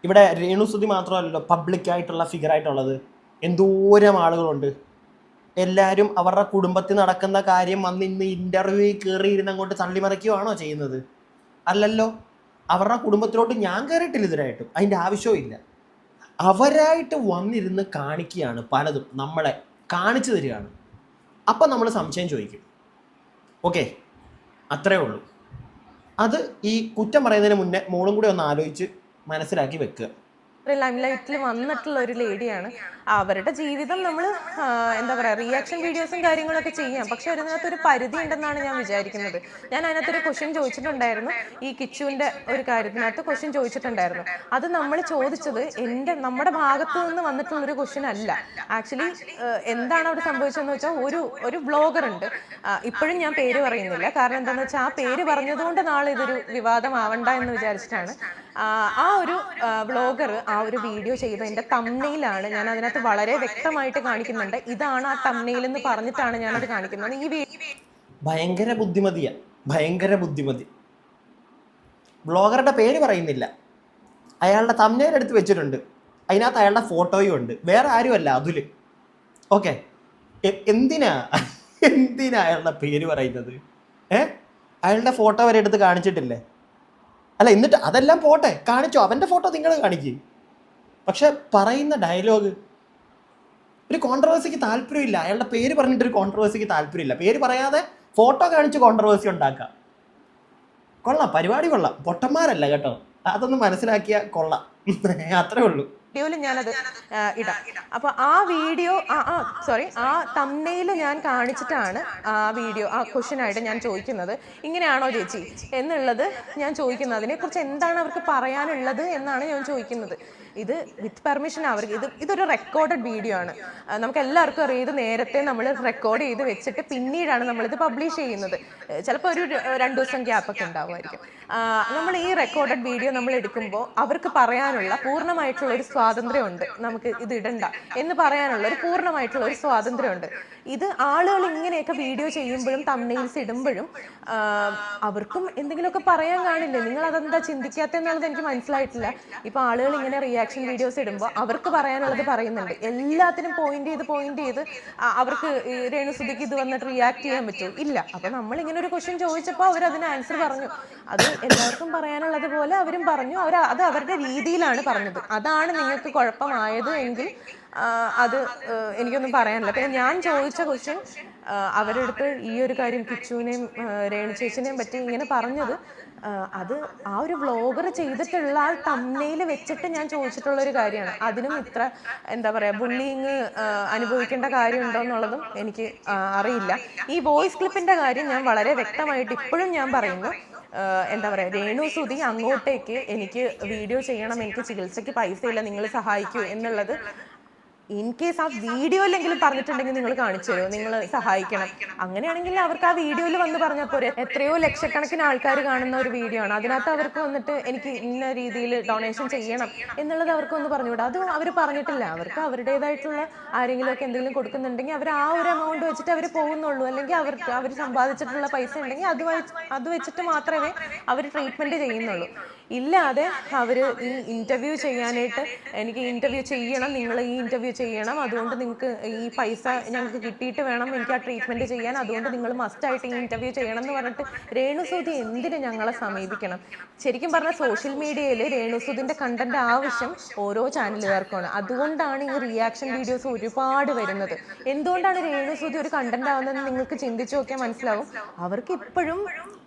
ഇവിടെ രേണുസുതി മാത്രമല്ലല്ലോ പബ്ലിക്കായിട്ടുള്ള ഫിഗറായിട്ടുള്ളത്. എന്തോരം ആളുകളുണ്ട്. എല്ലാവരും അവരുടെ കുടുംബത്തിൽ നടക്കുന്ന കാര്യം വന്ന് ഇന്ന് ഇൻ്റർവ്യൂവിൽ കയറിയിരുന്ന് അങ്ങോട്ട് തള്ളിമറിക്കുകയാണോ ചെയ്യുന്നത്? അല്ലല്ലോ. അവരുടെ കുടുംബത്തിലോട്ട് ഞാൻ കയറിയിട്ടില്ല ഇതിനായിട്ടും, അതിൻ്റെ ആവശ്യവും ഇല്ല. അവരായിട്ട് വന്നിരുന്ന് കാണിക്കുകയാണ്, പലതും നമ്മളെ കാണിച്ചു തരികയാണ്. അപ്പം നമ്മൾ സംശയം ചോദിക്കും. ഓക്കെ, അത്രേ ഉള്ളൂ. അത് ഈ കുറ്റം പറയുന്നതിന് മുന്നേ മോളും കൂടി ഒന്ന് ആലോചിച്ച് മനസ്സിലാക്കി വെക്കുക. ലൈംലൈറ്റിൽ വന്നിട്ടുള്ള ഒരു ലേഡിയാണ്. അവരുടെ ജീവിതം നമ്മൾ എന്താ പറയുക, റിയാക്ഷൻ വീഡിയോസും കാര്യങ്ങളൊക്കെ ചെയ്യാം, പക്ഷെ അതിനകത്തൊരു പരിധി ഉണ്ടെന്നാണ് ഞാൻ വിചാരിക്കുന്നത്. ഞാൻ അതിനകത്തൊരു ക്വസ്റ്റ്യൻ ചോദിച്ചിട്ടുണ്ടായിരുന്നു, ഈ കിച്ചുവിൻ്റെ ഒരു കാര്യത്തിനകത്ത് ക്വസ്റ്റ്യൻ ചോദിച്ചിട്ടുണ്ടായിരുന്നു. അത് നമ്മൾ ചോദിച്ചത് നമ്മുടെ ഭാഗത്തു നിന്ന് വന്നിട്ടുള്ളൊരു ക്വസ്റ്റ്യൻ അല്ല. ആക്ച്വലി എന്താണ് അവിടെ സംഭവിച്ചതെന്ന് വെച്ചാൽ, ഒരു വ്ളോഗർ ഉണ്ട്, ഇപ്പോഴും ഞാൻ പേര് പറയുന്നില്ല, കാരണം എന്താണെന്ന് വെച്ചാൽ ആ പേര് പറഞ്ഞതുകൊണ്ട് നാളെ ഇതൊരു വിവാദമാവണ്ട എന്ന് വിചാരിച്ചിട്ടാണ്. ആ ഒരു വ്ളോഗർ ആ ഒരു വീഡിയോ ചെയ്തതിൻ്റെ തംബ്നെയിലാണ്, ഞാൻ അതിനകത്ത് വളരെ വ്യക്തമായിട്ട് കാണിക്കുന്നുണ്ട്, ഇതാണ് ആ തംബ്നെയിൽ എന്ന് പറഞ്ഞിട്ടാണ് ഞാനത് കാണിക്കുന്നത്. ഭയങ്കര ബുദ്ധിമതിയാ, ഭയങ്കര ബുദ്ധിമതി. വ്ളോഗറുടെ പേര് പറയുന്നില്ല, അയാളുടെ തംബ്നെയിൽ എടുത്ത് വെച്ചിട്ടുണ്ട്, അതിനകത്ത് അയാളുടെ ഫോട്ടോയും ഉണ്ട്, വേറെ ആരുമല്ല അതുല്. ഓക്കെ, എന്തിനാ അയാളുടെ പേര് പറയുന്നത്? അയാളുടെ ഫോട്ടോ വരെ എടുത്ത് കാണിച്ചിട്ടില്ലേ? അല്ല, എന്നിട്ട് അതെല്ലാം പോട്ടെ, കാണിച്ചോ, അവൻ്റെ ഫോട്ടോ നിങ്ങൾ കാണിക്കും. പക്ഷെ പറയുന്ന ഡയലോഗ്, ഒരു കോൺട്രവേഴ്സിക്ക് താല്പര്യമില്ല. അയാളുടെ പേര് പറഞ്ഞിട്ടൊരു കോൺട്രവേഴ്സിക്ക് താല്പര്യമില്ല. പേര് പറയാതെ ഫോട്ടോ കാണിച്ച് കോൺട്രവേഴ്സി ഉണ്ടാക്കാം. കൊള്ളാം, പരിപാടി കൊള്ളാം. പൊട്ടന്മാരല്ല കേട്ടോ, അതൊന്ന് മനസ്സിലാക്കിയാൽ കൊള്ളാം. അത്രേ ഉള്ളൂ. വീഡിയോയിൽ ഞാനത് ഇടാം. അപ്പോൾ ആ വീഡിയോ ആ തംബ്നെയിൽ ഞാൻ കാണിച്ചിട്ടാണ് ആ വീഡിയോ ആ ക്വസ്റ്റ്യനായിട്ട് ഞാൻ ചോദിക്കുന്നത്, ഇങ്ങനെയാണോ ചേച്ചി എന്നുള്ളത് ഞാൻ ചോദിക്കുന്നത്. അതിനെക്കുറിച്ച് എന്താണ് അവർക്ക് പറയാനുള്ളത് എന്നാണ് ഞാൻ ചോദിക്കുന്നത്. ഇത് വിത്ത് പെർമിഷൻ അവർക്ക് ഇതൊരു റെക്കോർഡഡ് വീഡിയോ ആണ്. നമുക്ക് എല്ലാവർക്കും അറിയാം, ഇത് നേരത്തെ നമ്മൾ റെക്കോർഡ് ചെയ്ത് വെച്ചിട്ട് പിന്നീടാണ് നമ്മളിത് പബ്ലിഷ് ചെയ്യുന്നത്. ചിലപ്പോൾ ഒരു 2 ദിവസം ഗ്യാപ്പൊക്കെ ഉണ്ടാവുമായിരിക്കും. നമ്മൾ ഈ റെക്കോർഡഡ് വീഡിയോ നമ്മൾ എടുക്കുമ്പോൾ അവർക്ക് പറയാനുള്ള പൂർണ്ണമായിട്ടുള്ള ഒരു സ്വാതന്ത്ര്യമുണ്ട്. നമുക്ക് ഇത് ഇടണ്ട എന്ന് പറയാനുള്ള ഒരു പൂർണ്ണമായിട്ടുള്ള ഒരു സ്വാതന്ത്ര്യമുണ്ട്. ഇത് ആളുകൾ ഇങ്ങനെയൊക്കെ വീഡിയോ ചെയ്യുമ്പോഴും തംബ്നെയിൽസ് ഇടുമ്പോഴും അവർക്കും എന്തെങ്കിലുമൊക്കെ പറയാൻ കാണില്ലേ? നിങ്ങൾ അതെന്താ ചിന്തിക്കാത്തെന്നുള്ളത് എനിക്ക് മനസ്സിലായിട്ടില്ല. ഇപ്പൊ ആളുകൾ ഇങ്ങനെ റിയാക്ഷൻ വീഡിയോസ് ഇടുമ്പോൾ അവർക്ക് പറയാനുള്ളത് പറയുന്നുണ്ട്. എല്ലാത്തിനും പോയിന്റ് ചെയ്ത് അവർക്ക് രേണുസുധിക്ക് ഇത് വന്നിട്ട് റിയാക്ട് ചെയ്യാൻ പറ്റുമോ? ഇല്ല. അപ്പൊ നമ്മൾ ഇങ്ങനെ ഒരു ക്വസ്റ്റ്യൻ ചോദിച്ചപ്പോൾ അവർ അതിന് ആൻസർ പറഞ്ഞു. അത് എല്ലാവർക്കും പറയാനുള്ളത് പോലെ അവരും പറഞ്ഞു. അത് അവരുടെ രീതിയിലാണ് പറഞ്ഞത്. അതാണ് നിങ്ങൾക്ക് കുഴപ്പമായത് എങ്കിൽ അത് എനിക്കൊന്നും പറയാനില്ല. പിന്നെ ഞാൻ ചോദിച്ച ക്വസ്റ്റ്യൻ അവരുടെ അടുത്ത് ഈ ഒരു കാര്യം കിച്ചുവിനെയും രേണു ചേച്ചിനെയും പറ്റി ഇങ്ങനെ പറഞ്ഞത്, അത് ആ ഒരു വ്ളോഗർ ചെയ്തിട്ടുള്ള ആ തംബ്നെയിൽ വെച്ചിട്ട് ഞാൻ ചോദിച്ചിട്ടുള്ള ഒരു കാര്യമാണ്. അതിനും ഇത്ര എന്താ പറയുക ബുള്ളിങ് അനുഭവിക്കേണ്ട കാര്യമുണ്ടോ എന്നുള്ളതും എനിക്ക് അറിയില്ല. ഈ വോയിസ് ക്ലിപ്പിന്റെ കാര്യം ഞാൻ വളരെ വ്യക്തമായിട്ട് ഇപ്പോഴും ഞാൻ പറയുന്നു. എന്താ പറയുക, രേണുസുധി അങ്ങോട്ടേക്ക് എനിക്ക് വീഡിയോ ചെയ്യണം, എനിക്ക് ചികിത്സയ്ക്ക് പൈസ ഇല്ല, നിങ്ങൾ സഹായിക്കൂ എന്നുള്ളത് ഇൻ കേസ് ആ വീഡിയോയിലെങ്കിലും പറഞ്ഞിട്ടുണ്ടെങ്കിൽ നിങ്ങൾ കാണിച്ചു തരുമോ, നിങ്ങൾ സഹായിക്കണം. അങ്ങനെയാണെങ്കിൽ അവർക്ക് ആ വീഡിയോയിൽ വന്ന് പറഞ്ഞാൽ പോരെ. എത്രയോ ലക്ഷക്കണക്കിന് ആൾക്കാർ കാണുന്ന ഒരു വീഡിയോ ആണ്. അതിനകത്ത് അവർക്ക് വന്നിട്ട് എനിക്ക് ഇന്ന രീതിയിൽ ഡൊണേഷൻ ചെയ്യണം എന്നുള്ളത് അവർക്ക് ഒന്ന് പറഞ്ഞുകൂടാ? അത് അവർ പറഞ്ഞിട്ടില്ല. അവർക്ക് അവരുടേതായിട്ടുള്ള ആരെങ്കിലുമൊക്കെ എന്തെങ്കിലും കൊടുക്കുന്നുണ്ടെങ്കിൽ അവർ ആ ഒരു എമൗണ്ട് വെച്ചിട്ട് അവർ പോകുന്നുള്ളൂ. അല്ലെങ്കിൽ അവർ സമ്പാദിച്ചിട്ടുള്ള പൈസ ഉണ്ടെങ്കിൽ അത് വെച്ചിട്ട് മാത്രമേ അവർ ട്രീറ്റ്മെന്റ് ചെയ്യുന്നുള്ളൂ. ഇല്ലാതെ അവർ ഈ ഇന്റർവ്യൂ ചെയ്യാനായിട്ട് എനിക്ക് ഇന്റർവ്യൂ ചെയ്യണം, നിങ്ങൾ ഈ ഇന്റർവ്യൂ ചെയ്യണം, അതുകൊണ്ട് നിങ്ങൾക്ക് ഈ പൈസ ഞങ്ങൾക്ക് കിട്ടിയിട്ട് വേണം എനിക്ക് ആ ട്രീറ്റ്മെന്റ് ചെയ്യാൻ, അതുകൊണ്ട് നിങ്ങൾ മസ്റ്റായിട്ട് ഈ ഇന്റർവ്യൂ ചെയ്യണം എന്ന് പറഞ്ഞിട്ട് രേണുസുധി എന്തിന് ഞങ്ങളെ സമീപിക്കണം? ശരിക്കും പറഞ്ഞാൽ സോഷ്യൽ മീഡിയയിൽ രേണുസുധിന്റെ കണ്ടന്റ് ആവശ്യം ഓരോ ചാനലുകാർക്കാണ്. അതുകൊണ്ടാണ് ഈ റിയാക്ഷൻ വീഡിയോസ് ഒരുപാട് വരുന്നത്. എന്തുകൊണ്ടാണ് രേണുസുധി ഒരു കണ്ടന്റ് ആവുന്നതെന്ന് നിങ്ങൾക്ക് ചിന്തിച്ചു നോക്കിയാൽ മനസ്സിലാവും. അവർക്ക് ഇപ്പോഴും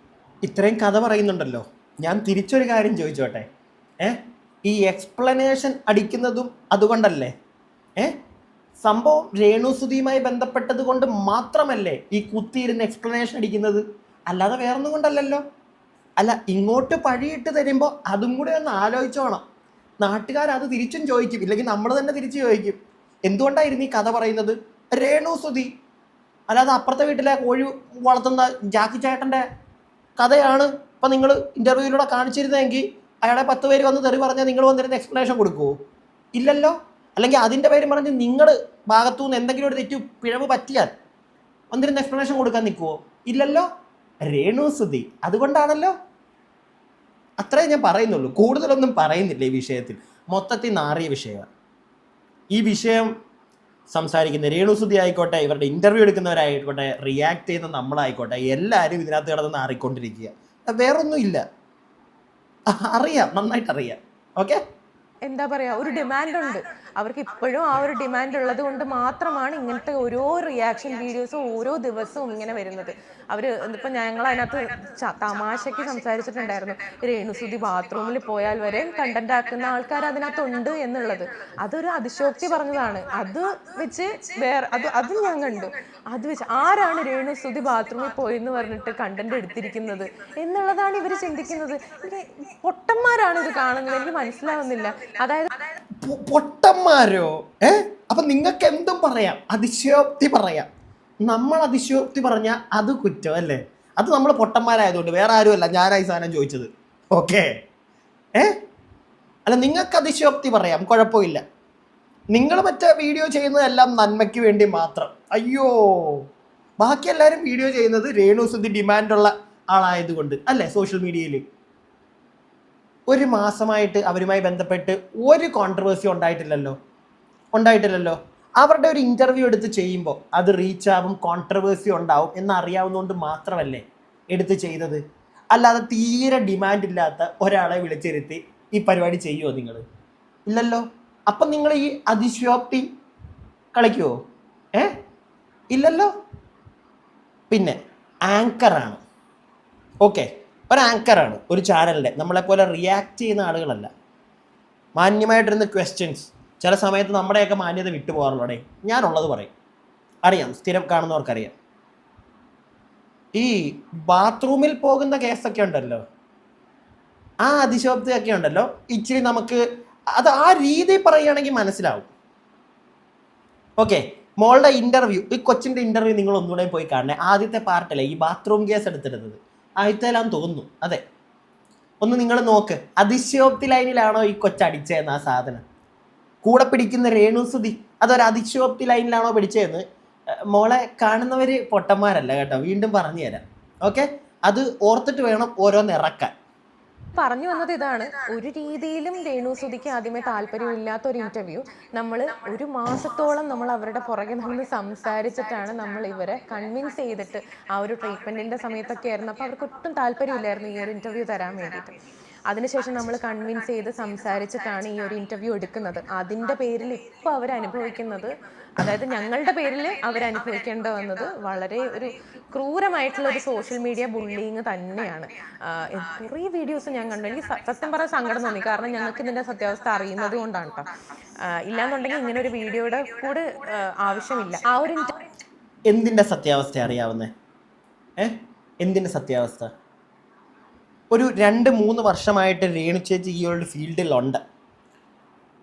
ഇത്രയും കഥ പറയുന്നുണ്ടല്ലോ, ഞാൻ തിരിച്ചൊരു കാര്യം ചോദിച്ചോട്ടെ. ഈ എക്സ്പ്ലനേഷൻ അടിക്കുന്നതും അതുകൊണ്ടല്ലേ? സംഭവം രേണുസുധിയുമായി ബന്ധപ്പെട്ടത് കൊണ്ട് മാത്രമല്ലേ ഈ കുത്തിയിരുന്ന് എക്സ്പ്ലനേഷൻ അടിക്കുന്നത്? അല്ലാതെ വേറൊന്നും കൊണ്ടല്ലല്ലോ. അല്ല, ഇങ്ങോട്ട് പഴിയിട്ട് തരുമ്പോൾ അതും കൂടെ ഒന്ന് ആലോചിച്ചോണം. നാട്ടുകാരത് തിരിച്ചും ചോദിക്കും, ഇല്ലെങ്കിൽ നമ്മൾ തന്നെ തിരിച്ചു ചോദിക്കും, എന്തുകൊണ്ടായിരുന്നു ഈ കഥ പറയുന്നത്? രേണുസുധി, അല്ലാതെ അപ്പുറത്തെ വീട്ടിലെ കോഴി വളർത്തുന്ന ജാക്കി ചേട്ടൻ്റെ കഥയാണ് ഇപ്പം നിങ്ങൾ ഇൻ്റർവ്യൂവിലൂടെ കാണിച്ചിരുന്നെങ്കിൽ അയാളെ 10 പേര് വന്ന് തെറി പറഞ്ഞാൽ നിങ്ങൾ വന്നിരുന്ന എക്സ്പ്ലനേഷൻ കൊടുക്കുമോ? ഇല്ലല്ലോ. അല്ലെങ്കിൽ അതിൻ്റെ പേര് പറഞ്ഞ് നിങ്ങൾ ഭാഗത്തു നിന്ന് എന്തെങ്കിലും ഒരു തെറ്റു പിഴവ് പറ്റിയാൽ വന്നിരുന്ന എക്സ്പ്ലനേഷൻ കൊടുക്കാൻ നിൽക്കുമോ? ഇല്ലല്ലോ. രേണുസുധി അതുകൊണ്ടാണല്ലോ. അത്രേ ഞാൻ പറയുന്നുള്ളൂ, കൂടുതലൊന്നും പറയുന്നില്ല ഈ വിഷയത്തിൽ. മൊത്തത്തിൽ നാറിയ വിഷയമാണ് ഈ വിഷയം. സംസാരിക്കുന്ന രേണുസുധി ആയിക്കോട്ടെ, ഇവരുടെ ഇൻ്റർവ്യൂ എടുക്കുന്നവരായിക്കോട്ടെ, റിയാക്ട് ചെയ്യുന്ന നമ്മളായിക്കോട്ടെ, എല്ലാവരും ഇതിനകത്ത് കിടന്ന് നാറിക്കൊണ്ടിരിക്കുക. വേറൊന്നും ഇല്ല. അറിയാം, നന്നായിട്ട് അറിയാം. ഓക്കെ, എന്താ പറയാ, ഒരു ഡിമാൻഡ് ഉണ്ട് അവർക്ക്. ഇപ്പോഴും ആ ഒരു ഡിമാൻഡ് ഉള്ളത് കൊണ്ട് മാത്രമാണ് ഇങ്ങനത്തെ ഓരോ റിയാക്ഷൻ വീഡിയോസും ഓരോ ദിവസവും ഇങ്ങനെ വരുന്നത്. ഇപ്പം ഞങ്ങൾ അതിനകത്ത് തമാശയ്ക്ക് സംസാരിച്ചിട്ടുണ്ടായിരുന്നു, രേണുസുധി ബാത്റൂമിൽ പോയാൽ വരെ കണ്ടന്റ് ആക്കുന്ന ആൾക്കാർ അതിനകത്തുണ്ട് എന്നുള്ളത്. അതൊരു അതിശോക്തി പറഞ്ഞതാണ്. അത് വെച്ച് അതും ഞാൻ കണ്ടു. അത് വെച്ച് ആരാണ് രേണുസുധി ബാത്റൂമിൽ പോയെന്ന് പറഞ്ഞിട്ട് കണ്ടന്റ് എടുത്തിരിക്കുന്നത് എന്നുള്ളതാണ് ഇവർ ചിന്തിക്കുന്നത്. പൊട്ടന്മാരാണ് ഇത് കാണുന്നത്, എനിക്ക് മനസ്സിലാവുന്നില്ല. അതായത് പൊട്ടന്മാരോ? അപ്പൊ നിങ്ങൾക്ക് എന്തും പറയാം, അതിശയോക്തി പറയാം. നമ്മൾ അതിശയോക്തി പറഞ്ഞാൽ അത് കുറ്റം അല്ലേ? അത് നമ്മൾ പൊട്ടന്മാരായതുകൊണ്ട്, വേറെ ആരുമല്ല ഞാനായി സാധനം ചോദിച്ചത്. ഓക്കെ, അല്ല, നിങ്ങൾക്ക് അതിശയോക്തി പറയാം, കുഴപ്പമില്ല. നിങ്ങൾ മറ്റേ വീഡിയോ ചെയ്യുന്നതെല്ലാം നന്മയ്ക്ക് വേണ്ടി മാത്രം. അയ്യോ, ബാക്കി എല്ലാവരും വീഡിയോ ചെയ്യുന്നത് രേണുസുധി ഡിമാൻഡുള്ള ആളായതുകൊണ്ട് അല്ലേ? സോഷ്യൽ മീഡിയയിൽ ഒരു മാസമായിട്ട് അവരുമായി ബന്ധപ്പെട്ട് ഒരു കോൺട്രവേഴ്സി ഉണ്ടായിട്ടില്ലല്ലോ. അവരുടെ ഒരു ഇൻ്റർവ്യൂ എടുത്ത് ചെയ്യുമ്പോൾ അത് റീച്ചാവും, കോൺട്രവേഴ്സി ഉണ്ടാവും എന്നറിയാവുന്നതുകൊണ്ട് മാത്രമല്ലേ എടുത്ത് ചെയ്തത്. അല്ലാതെ തീരെ ഡിമാൻഡില്ലാത്ത ഒരാളെ വിളിച്ചിരുത്തി ഈ പരിപാടി ചെയ്യുമോ നിങ്ങൾ? ഇല്ലല്ലോ. അപ്പം നിങ്ങൾ ഈ അതിശയോക്തി കളിക്കുമോ? ഇല്ലല്ലോ. പിന്നെ ആങ്കറാണ്, ഓക്കെ, ഒരു ആങ്കറാണ് ഒരു ചാനലിൻ്റെ. നമ്മളെപ്പോലെ റിയാക്ട് ചെയ്യുന്ന ആളുകളല്ല. മാന്യമായിട്ടിരുന്ന ക്വസ്റ്റ്യൻസ് ചില സമയത്ത് നമ്മുടെയൊക്കെ മാന്യത വിട്ടു പോകാറുള്ളടേ. ഞാനുള്ളത് പറയും, അറിയാം, സ്ഥിരം കാണുന്നവർക്കറിയാം. ഈ ബാത്റൂമിൽ പോകുന്ന കേസൊക്കെ ഉണ്ടല്ലോ, ആ അതിശോക്തിയൊക്കെ ഉണ്ടല്ലോ, ഇച്ചിരി നമുക്ക് അത് ആ രീതി പറയുകയാണെങ്കിൽ മനസ്സിലാവും. ഓക്കെ, മോളുടെ ഇന്റർവ്യൂ, ഈ കൊച്ചിന്റെ ഇന്റർവ്യൂ നിങ്ങൾ ഒന്നുകൂടെ പോയി കാണണേ. ആദ്യത്തെ പാർട്ടല്ലേ ഈ ബാത്റൂം കേസ് എടുത്തിരുന്നത്, ആദ്യത്തേലാന്ന് തോന്നുന്നു. അതെ, ഒന്ന് നിങ്ങൾ നോക്ക്. അതിശയോക്തി ലൈനിലാണോ ഈ കൊച്ചടിച്ചതെന്ന് ആ സാധനം? കൂടെ പിടിക്കുന്ന രേണുസുതി അതൊരു അതിശയോക്തി ലൈനിലാണോ പിടിച്ചതെന്ന് മോളെ കാണുന്നവർ പൊട്ടന്മാരല്ല കേട്ടോ, വീണ്ടും പറഞ്ഞു തരാം. ഓക്കെ, അത് ഓർത്തിട്ട് വേണം ഓരോന്ന് ഇറക്കാൻ. പറഞ്ഞു വന്നത് ഇതാണ്, ഒരു രീതിയിലും രേണുസുതിക്ക് ആദ്യമേ താല്പര്യമില്ലാത്ത ഒരു ഇന്റർവ്യൂ നമ്മൾ 1 മാസത്തോളം നമ്മൾ അവരുടെ പുറകെ നിന്ന് സംസാരിച്ചിട്ടാണ് നമ്മൾ ഇവരെ കൺവിൻസ് ചെയ്തിട്ട് ആ ഒരു ട്രീറ്റ്മെന്റിന്റെ സമയത്തൊക്കെ ആയിരുന്നു. അപ്പോൾ അവർക്ക് ഒട്ടും താല്പര്യമില്ലായിരുന്നു ഈ ഒരു ഇന്റർവ്യൂ തരാൻ വേണ്ടിയിട്ട്. അതിനുശേഷം നമ്മൾ കൺവിൻസ് ചെയ്ത് സംസാരിച്ചിട്ടാണ് ഈ ഒരു ഇന്റർവ്യൂ എടുക്കുന്നത്. അതിൻ്റെ പേരിൽ ഇപ്പോൾ അവരനുഭവിക്കുന്നത്, അതായത് ഞങ്ങളുടെ പേരിൽ അവരനുഭവിക്കേണ്ട വന്നത് വളരെ ഒരു ക്രൂരമായിട്ടുള്ള ഒരു സോഷ്യൽ മീഡിയ ബുള്ളിങ് തന്നെയാണ്. കുറേ വീഡിയോസ് ഞാൻ കണ്ടു. എനിക്ക് സത്യം പറയാൻ സങ്കടം തോന്നി, കാരണം ഞങ്ങൾക്ക് ഇതിൻ്റെ സത്യാവസ്ഥ അറിയുന്നത് കൊണ്ടാണ് കേട്ടോ. ഇല്ലാന്നുണ്ടെങ്കിൽ ഇങ്ങനെ ഒരു വീഡിയോയുടെ കൂടെ ആവശ്യമില്ല. ആ ഒരു എന്തിൻ്റെ സത്യാവസ്ഥ അറിയാവുന്നേ? എന്തിൻ്റെ സത്യാവസ്ഥ? ഒരു 2-3 വർഷമായിട്ട് രേണു ചേച്ചി ഈ ഒരു ഫീൽഡിലുണ്ട്.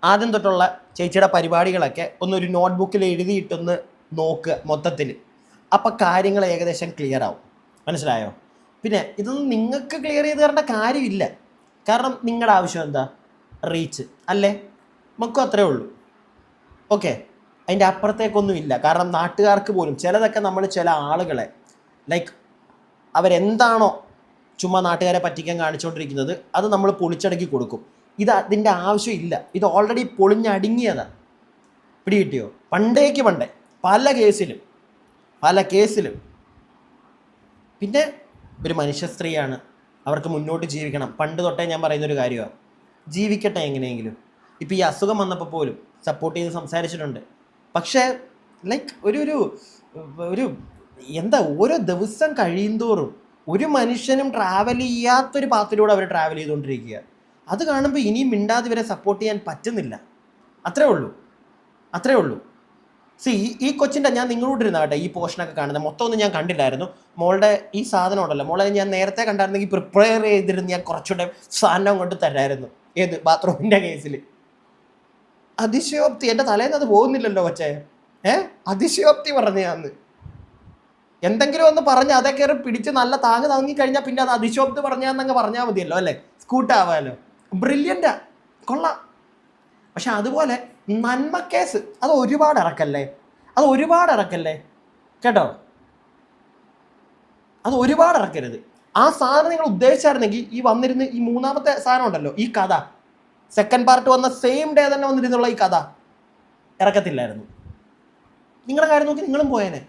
ആദ്യം തൊട്ടുള്ള ചേച്ചിയുടെ പരിപാടികളൊക്കെ ഒന്നൊരു നോട്ട്ബുക്കിൽ എഴുതിയിട്ടൊന്ന് നോക്കുക മൊത്തത്തിൽ. അപ്പം കാര്യങ്ങൾ ഏകദേശം ക്ലിയർ ആവും. മനസ്സിലായോ? പിന്നെ ഇതൊന്നും നിങ്ങൾക്ക് ക്ലിയർ ചെയ്ത് തരേണ്ട കാര്യമില്ല. കാരണം നിങ്ങളുടെ ആവശ്യം എന്താ? റീച്ച് അല്ലേ? നമുക്കും അത്രേ ഉള്ളൂ. ഓക്കെ, അതിൻ്റെ അപ്പുറത്തേക്കൊന്നും ഇല്ല. കാരണം നാട്ടുകാർക്ക് പോലും ചിലതൊക്കെ നമ്മൾ ചില ആളുകളെ ലൈക്ക് അവരെന്താണോ ചുമ്മാ നാട്ടുകാരെ പറ്റിക്കാൻ കാണിച്ചുകൊണ്ടിരിക്കുന്നത് അത് നമ്മൾ പൊളിച്ചടക്കി കൊടുക്കും. ഇത് അതിൻ്റെ ആവശ്യമില്ല. ഇത് ഓൾറെഡി പൊളിഞ്ഞടുങ്ങിയതാണ്. പിടികിട്ടിയോ? പണ്ടേ പല കേസിലും പിന്നെ ഒരു മനുഷ്യ സ്ത്രീയാണ്, അവർക്ക് മുന്നോട്ട് ജീവിക്കണം. പണ്ട് തൊട്ടേ ഞാൻ പറയുന്നൊരു കാര്യമാണ്, ജീവിക്കട്ടെ എങ്ങനെയെങ്കിലും. ഇപ്പോൾ ഈ അസുഖം വന്നപ്പോൾ പോലും സപ്പോർട്ട് ചെയ്ത് സംസാരിച്ചിട്ടുണ്ട്. പക്ഷേ ലൈക്ക് ഒരു എന്താ, ഓരോ ദിവസം കഴിയുന്തോറും ഒരു മനുഷ്യനും ട്രാവൽ ചെയ്യാത്തൊരു പാത്തിലൂടെ അവർ ട്രാവൽ ചെയ്തുകൊണ്ടിരിക്കുക. അത് കാണുമ്പോൾ ഇനിയും മിണ്ടാതെ ഇവരെ സപ്പോർട്ട് ചെയ്യാൻ പറ്റുന്നില്ല. അത്രേ ഉള്ളൂ. ഈ കൊച്ചിൻ്റെ, ഞാൻ നിങ്ങളോട് ഇരുന്ന കേട്ടോ ഈ പോർഷനൊക്കെ കാണുന്നത്, മൊത്തം ഒന്നും ഞാൻ കണ്ടില്ലായിരുന്നു. മോളുടെ ഈ സാധനം ഉണ്ടല്ലോ, മോളെ ഞാൻ നേരത്തെ കണ്ടായിരുന്നെങ്കിൽ പ്രിപ്പയർ ചെയ്തിരുന്ന് ഞാൻ കുറച്ചുകൂടെ സാധനം കൊണ്ട് തരായിരുന്നു. ഏത് ബാത്റൂമിൻ്റെ കേസിൽ അതിശയോക്തി എൻ്റെ തലേന്ന് അത് പോകുന്നില്ലല്ലോ കൊച്ചേ. അതിശയോക്തി പറഞ്ഞ അന്ന് എന്തെങ്കിലും ഒന്ന് പറഞ്ഞ് അതൊക്കെ പിടിച്ച് നല്ല താങ്ങിക്കഴിഞ്ഞാൽ പിന്നെ അത് അതിശോക്തി പറഞ്ഞാന്നങ്ങ് പറഞ്ഞാൽ മതിയല്ലോ, അല്ലേ? സ്കൂട്ടാവാലോ. ബ്രില്യൻ്റാ, കൊള്ളാം. പക്ഷെ അതുപോലെ നന്മ കേസ് അത് ഒരുപാട് ഇറക്കല്ലേ കേട്ടോ. അത് ഒരുപാട് ഇറക്കരുത്. ആ സാധനം നിങ്ങൾ ഉദ്ദേശിച്ചായിരുന്നെങ്കിൽ ഈ വന്നിരുന്ന് ഈ 3ാമത്തെ സാധനം ഉണ്ടല്ലോ, ഈ കഥ സെക്കൻഡ് പാർട്ട് വന്ന സെയിം ഡേ തന്നെ വന്നിരുന്നുള്ള ഈ കഥ ഇറക്കത്തില്ലായിരുന്നു. നിങ്ങളുടെ കാര്യം നോക്കി നിങ്ങളും പോയേനെ.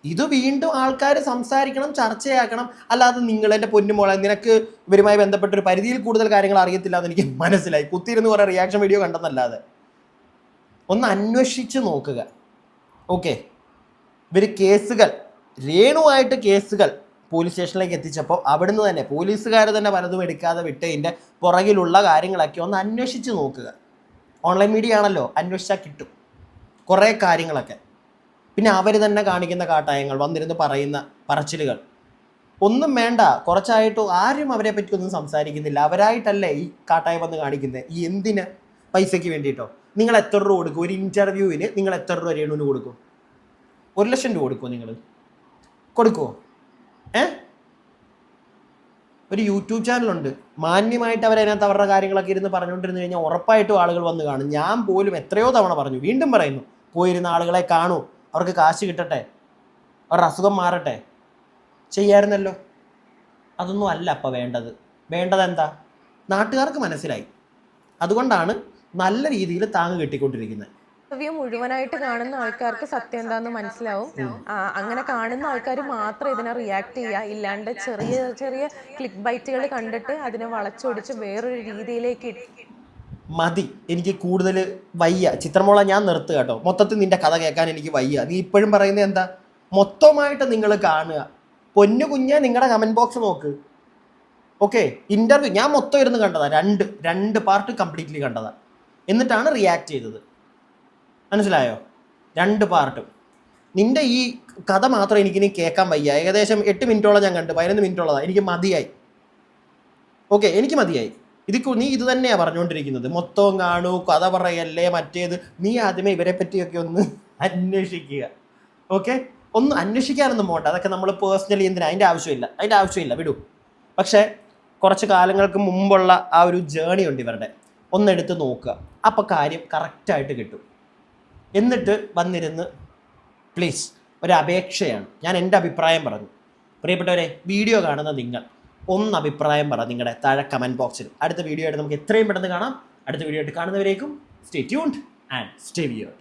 ഇത് വീണ്ടും ആൾക്കാർ സംസാരിക്കണം, ചർച്ചയാക്കണം. അല്ലാതെ നിങ്ങൾ എൻ്റെ പൊന്നുമോളെ, നിനക്ക് ഇവരുമായി ബന്ധപ്പെട്ടൊരു പരിധിയിൽ കൂടുതൽ കാര്യങ്ങൾ അറിയത്തില്ല എന്ന് എനിക്ക് മനസ്സിലായി. കുത്തിയിരുന്ന് കുറേ റിയാക്ഷൻ വീഡിയോ കണ്ടെന്നല്ലാതെ ഒന്ന് അന്വേഷിച്ച് നോക്കുക. ഓക്കെ, ഇവർ കേസുകൾ രേണുവായിട്ട് കേസുകൾ പോലീസ് സ്റ്റേഷനിലേക്ക് എത്തിച്ചപ്പോൾ അവിടുന്ന് തന്നെ പോലീസുകാർ തന്നെ പലതും എടുക്കാതെ വിട്ടതിൻ്റെ പുറകിലുള്ള കാര്യങ്ങളൊക്കെ ഒന്ന് അന്വേഷിച്ച് നോക്കുക. ഓൺലൈൻ മീഡിയ ആണല്ലോ, അന്വേഷിച്ചാൽ കിട്ടും കുറേ കാര്യങ്ങളൊക്കെ. പിന്നെ അവർ തന്നെ കാണിക്കുന്ന കാട്ടായങ്ങൾ, വന്നിരുന്ന് പറയുന്ന പറച്ചിലുകൾ ഒന്നും വേണ്ട. കുറച്ചായിട്ട് ആരും അവരെ പറ്റി ഒന്നും സംസാരിക്കുന്നില്ല. അവരായിട്ടല്ലേ ഈ കാട്ടായം വന്ന് കാണിക്കുന്നത്. ഈ എന്തിന്? പൈസയ്ക്ക് വേണ്ടിയിട്ടോ? നിങ്ങൾ എത്ര രൂപ കൊടുക്കും ഒരു ഇൻ്റർവ്യൂവിന്? നിങ്ങൾ എത്ര രൂപ രേണുവിന് കൊടുക്കും? 1 ലക്ഷം രൂപ കൊടുക്കുമോ? നിങ്ങൾ കൊടുക്കുമോ? ഒരു യൂട്യൂബ് ചാനലുണ്ട്, മാന്യമായിട്ട് അവരതിനകത്ത് അവരുടെ കാര്യങ്ങളൊക്കെ ഇരുന്ന് പറഞ്ഞുകൊണ്ടിരുന്നു കഴിഞ്ഞാൽ ഉറപ്പായിട്ടും ആളുകൾ വന്ന് കാണും. ഞാൻ പോലും എത്രയോ തവണ പറഞ്ഞു, വീണ്ടും പറയുന്നു, പോയിരുന്ന ആളുകളെ കാണൂ, അവർക്ക് കാശ് കിട്ടട്ടെ, അവരുടെ അസുഖം മാറട്ടെ. ചെയ്യായിരുന്നല്ലോ. അതൊന്നും അല്ല അപ്പം വേണ്ടത് എന്താ? നാട്ടുകാർക്ക് മനസ്സിലായി. അതുകൊണ്ടാണ് നല്ല രീതിയിൽ താങ്ങ് കെട്ടിക്കൊണ്ടിരിക്കുന്നത്. ഇന്റർവ്യൂ മുഴുവനായിട്ട് കാണുന്ന ആൾക്കാർക്ക് സത്യം എന്താന്ന് മനസ്സിലാവും. അങ്ങനെ കാണുന്ന ആൾക്കാർ മാത്രം ഇതിനെ റിയാക്ട് ചെയ്യുക, ഇല്ലാണ്ട് ചെറിയ ചെറിയ ക്ലിക്ക് ബൈറ്റുകൾ കണ്ടിട്ട് അതിനെ വളച്ചൊടിച്ച് വേറൊരു രീതിയിലേക്ക് മതി. എനിക്ക് കൂടുതൽ വയ്യ. ചിത്രമോള, ഞാൻ നിർത്തുക കേട്ടോ. മൊത്തത്തിൽ നിന്റെ കഥ കേൾക്കാൻ എനിക്ക് വയ്യ. നീ ഇപ്പോഴും പറയുന്നത് എന്താ? മൊത്തമായിട്ട് നിങ്ങൾ കാണുക. പൊന്നു കുഞ്ഞ്, നിങ്ങളുടെ കമൻറ്റ് ബോക്സ് നോക്ക്. ഓക്കെ, ഇൻ്റർവ്യൂ ഞാൻ മൊത്തം ഇരുന്ന് കണ്ടതാണ്. രണ്ട് പാർട്ട് കംപ്ലീറ്റ്ലി കണ്ടതാണ്. എന്നിട്ടാണ് റിയാക്ട് ചെയ്തത്. മനസ്സിലായോ? 2 പാർട്ടും. നിന്റെ ഈ കഥ മാത്രം എനിക്കിനി കേൾക്കാൻ വയ്യ. ഏകദേശം 8 മിനിറ്റോളം ഞാൻ കണ്ടു, 11 മിനിറ്റോളതാണ്. എനിക്ക് മതിയായി. ഓക്കെ, എനിക്ക് മതിയായി. നീ ഇത് തന്നെയാണ് പറഞ്ഞുകൊണ്ടിരിക്കുന്നത്. മൊത്തവും കാണൂ, കഥ പറയല്ലേ, മറ്റേത്. നീ ആദ്യമേ ഇവരെ പറ്റിയൊക്കെ ഒന്ന് അന്വേഷിക്കുക. ഓക്കെ, ഒന്ന് അന്വേഷിക്കാനൊന്നും പോകണ്ട. അതൊക്കെ നമ്മൾ പേഴ്സണലി എന്തിനാ, അതിൻ്റെ ആവശ്യമില്ല, വിടൂ. പക്ഷേ കുറച്ച് കാലങ്ങൾക്ക് മുമ്പുള്ള ആ ഒരു ജേണി ഉണ്ട് ഇവരുടെ, ഒന്നെടുത്ത് നോക്കുക. അപ്പോൾ കാര്യം കറക്റ്റായിട്ട് കിട്ടും. എന്നിട്ട് വന്നിരുന്ന് പ്ലീസ്, ഒരു അപേക്ഷയാണ്, ഞാൻ എൻ്റെ അഭിപ്രായം പറഞ്ഞു. പ്രിയപ്പെട്ടവരെ, വീഡിയോ കാണുന്ന നിങ്ങൾ ഒന്ന് അഭിപ്രായം പറ നിങ്ങളുടെ താഴെ കമൻറ്റ് ബോക്സിൽ. അടുത്ത വീഡിയോ ആയിട്ട് നമുക്ക് എത്രയും പെട്ടെന്ന് കാണാം. അടുത്ത വീഡിയോ ആയിട്ട് കാണുന്നവരേക്കും stay tuned and stay weird.